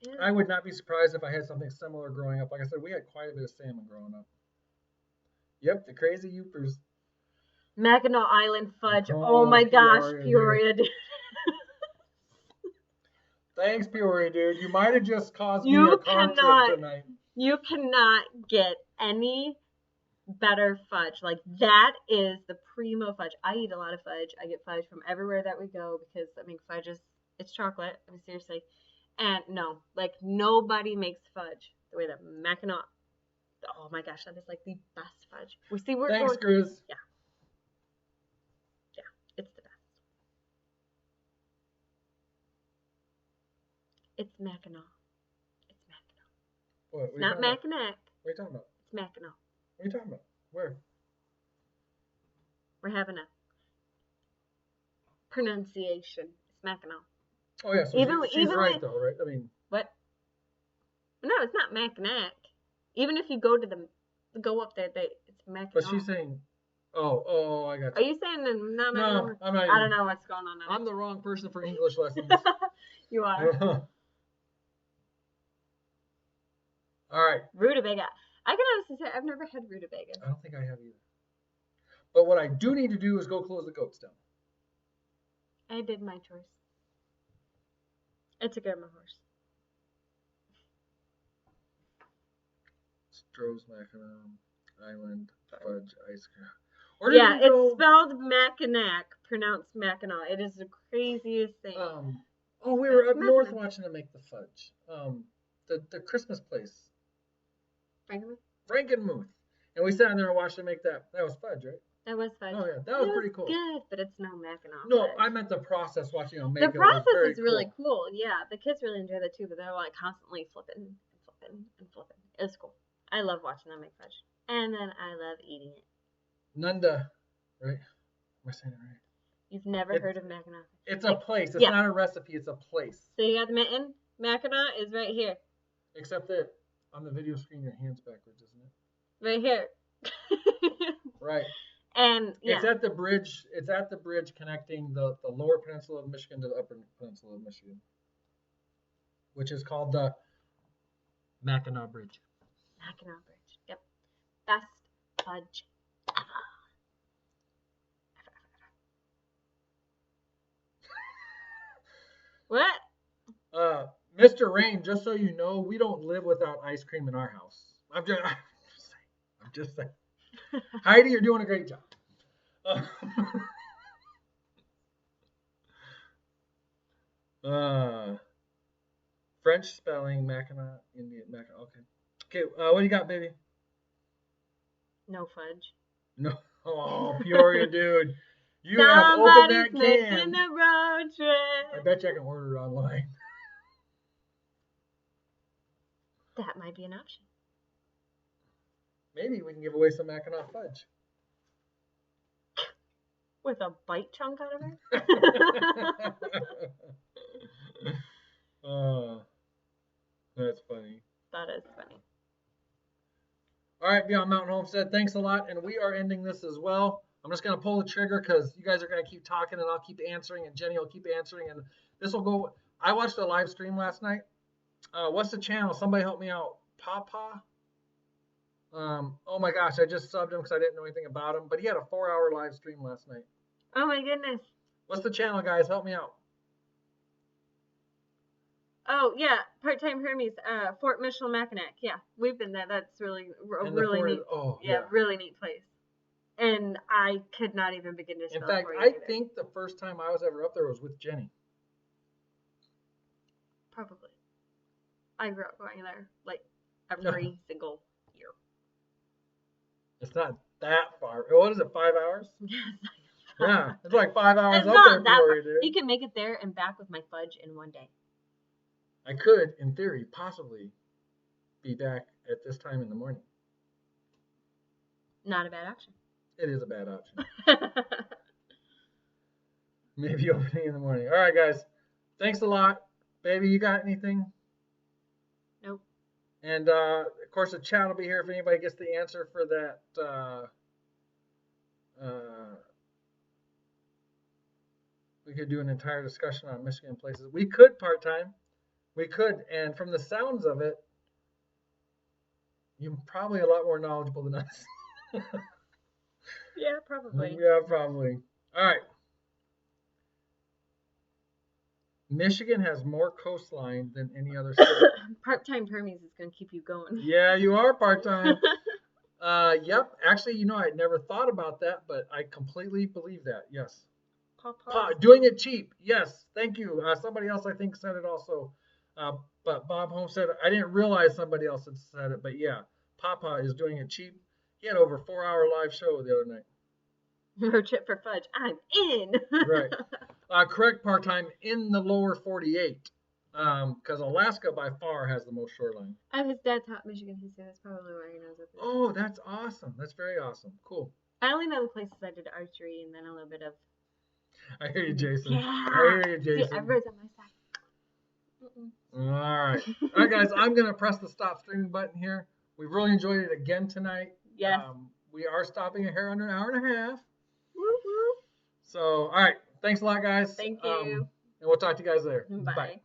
Yeah. I would not be surprised if I had something similar growing up. Like I said, we had quite a bit of salmon growing up. Yep, the crazy Yoopers. Mackinac Island fudge. Oh my gosh, Peoria, dude. Thanks, Peoria, dude. You might have just caused me a car trip tonight. You cannot get any better fudge. Like, that is the primo fudge. I eat a lot of fudge. I get fudge from everywhere that we go because, I mean, fudge is, it's chocolate. I mean, seriously. And no, like, nobody makes fudge the way that Mackinac. Oh my gosh, that is like the best fudge. We see where Thanks, Grizz. Yeah. Yeah, it's the best. It's Mackinac. It's Mackinac. What? It's not Mackinac. What are you talking about? It's Mackinac. What are you talking about? Where? We're having a pronunciation. It's Mackinac. Oh yeah, so she's right though, right? I mean, what? No, it's not Mackinac. Even if you go up there, it's Mackinac. But she's saying, oh, I got you. Are you saying that? No, I'm not. I don't know what's going on. I'm the wrong person for English lessons. You are. All right. Rutabaga. I can honestly say I've never had rutabaga. I don't think I have either. But what I do need to do is go close the goats down. I did my chores. I took care of my horse. Stroh's Mackinac Island fudge ice cream. It's spelled Mackinac, pronounced Mackinac. It is the craziest thing. We were up north watching them make the fudge. The Christmas place. Frankenmuth. And we sat in there and watched them make that. That was fudge, right? That was fudge. Oh yeah, that was pretty cool. Good, but it's no Mackinac. No, fudge. I meant the process watching them make it. The process is cool. really cool. Yeah, the kids really enjoy that too, but they're like constantly flipping and flipping and flipping. It's cool. I love watching them make fudge. And then I love eating it. Nunda, right? Am I saying it right? You've never heard of Mackinac? It's a place. It's not a recipe. It's a place. So you got the mitten. Mackinac is right here. Except that on the video screen, your hand's backwards, isn't it? Right here. Right. And yeah. It's at the bridge. It's at the bridge connecting the lower peninsula of Michigan to the upper peninsula of Michigan, which is called the Mackinac Bridge. Mackinac Bridge. Yep. Best fudge ever. What? Mr. Rain, just so you know, we don't live without ice cream in our house. I'm just saying. Heidi, you're doing a great job. French spelling, Mackinac, Indian, Mackinac. Okay, what do you got, baby? No fudge. No. Oh, Peoria, dude. You have opened that can. Making a road trip. I bet you I can order it online. That might be an option. Maybe we can give away some Mackinac fudge. With a bite chunk out of it? That's funny. That is funny. All right, Beyond Mountain Homestead, thanks a lot. And we are ending this as well. I'm just going to pull the trigger because you guys are going to keep talking and I'll keep answering and Jenny will keep answering. And this will go. I watched a live stream last night. What's the channel? Somebody help me out. Papa? Oh my gosh, I just subbed him because I didn't know anything about him. But he had a 4-hour live stream last night. Oh my goodness. What's the channel, guys? Help me out. Oh yeah, Part-Time Hermes, Fort Mitchell, Mackinac. Yeah, we've been there. That's really really neat. Oh yeah, really neat place. And I could not even begin to spell. In fact, I think the first time I was ever up there was with Jenny. Probably. I grew up going there like every single year. It's not that far. What is it, 5 hours? Yeah, it's like 5 hours it's up not there for you, dude. You can make it there and back with my fudge in one day. I could, in theory, possibly be back at this time in the morning. Not a bad option. It is a bad option. Maybe opening in the morning. All right, guys. Thanks a lot. Baby, you got anything? Nope. And, of course, the chat will be here if anybody gets the answer for that. We could do an entire discussion on Michigan places. We could part-time. We could. And from the sounds of it, you're probably a lot more knowledgeable than us. Yeah, probably. Yeah, probably. All right. Michigan has more coastline than any other state. Part-time Hermes is going to keep you going. Yeah, you are part-time. Yep. Actually, I never thought about that, but I completely believe that. Yes. Doing it cheap. Yes. Thank you. Somebody else, I think, said it also. But Bob Homestead, I didn't realize somebody else had said it, but yeah, Papa is doing it cheap. He had over a 4-hour live show the other night. Road trip for fudge. I'm in. Right. Correct part-time in the lower 48. Because Alaska by far has the most shoreline. His dad taught Michigan history. That's probably why he knows it. Oh, that's awesome. That's very awesome. Cool. I only know the places I did archery and then a little bit of. I hear you, Jason. Yeah. I hear you, Jason. See, everybody's on my side. All right. All right, guys. I'm going to press the stop streaming button here. We really enjoyed it again tonight. Yes. We are stopping here under an hour and a half. Woo-hoo. So, all right. Thanks a lot, guys. Thank you. And we'll talk to you guys later. Bye. Bye.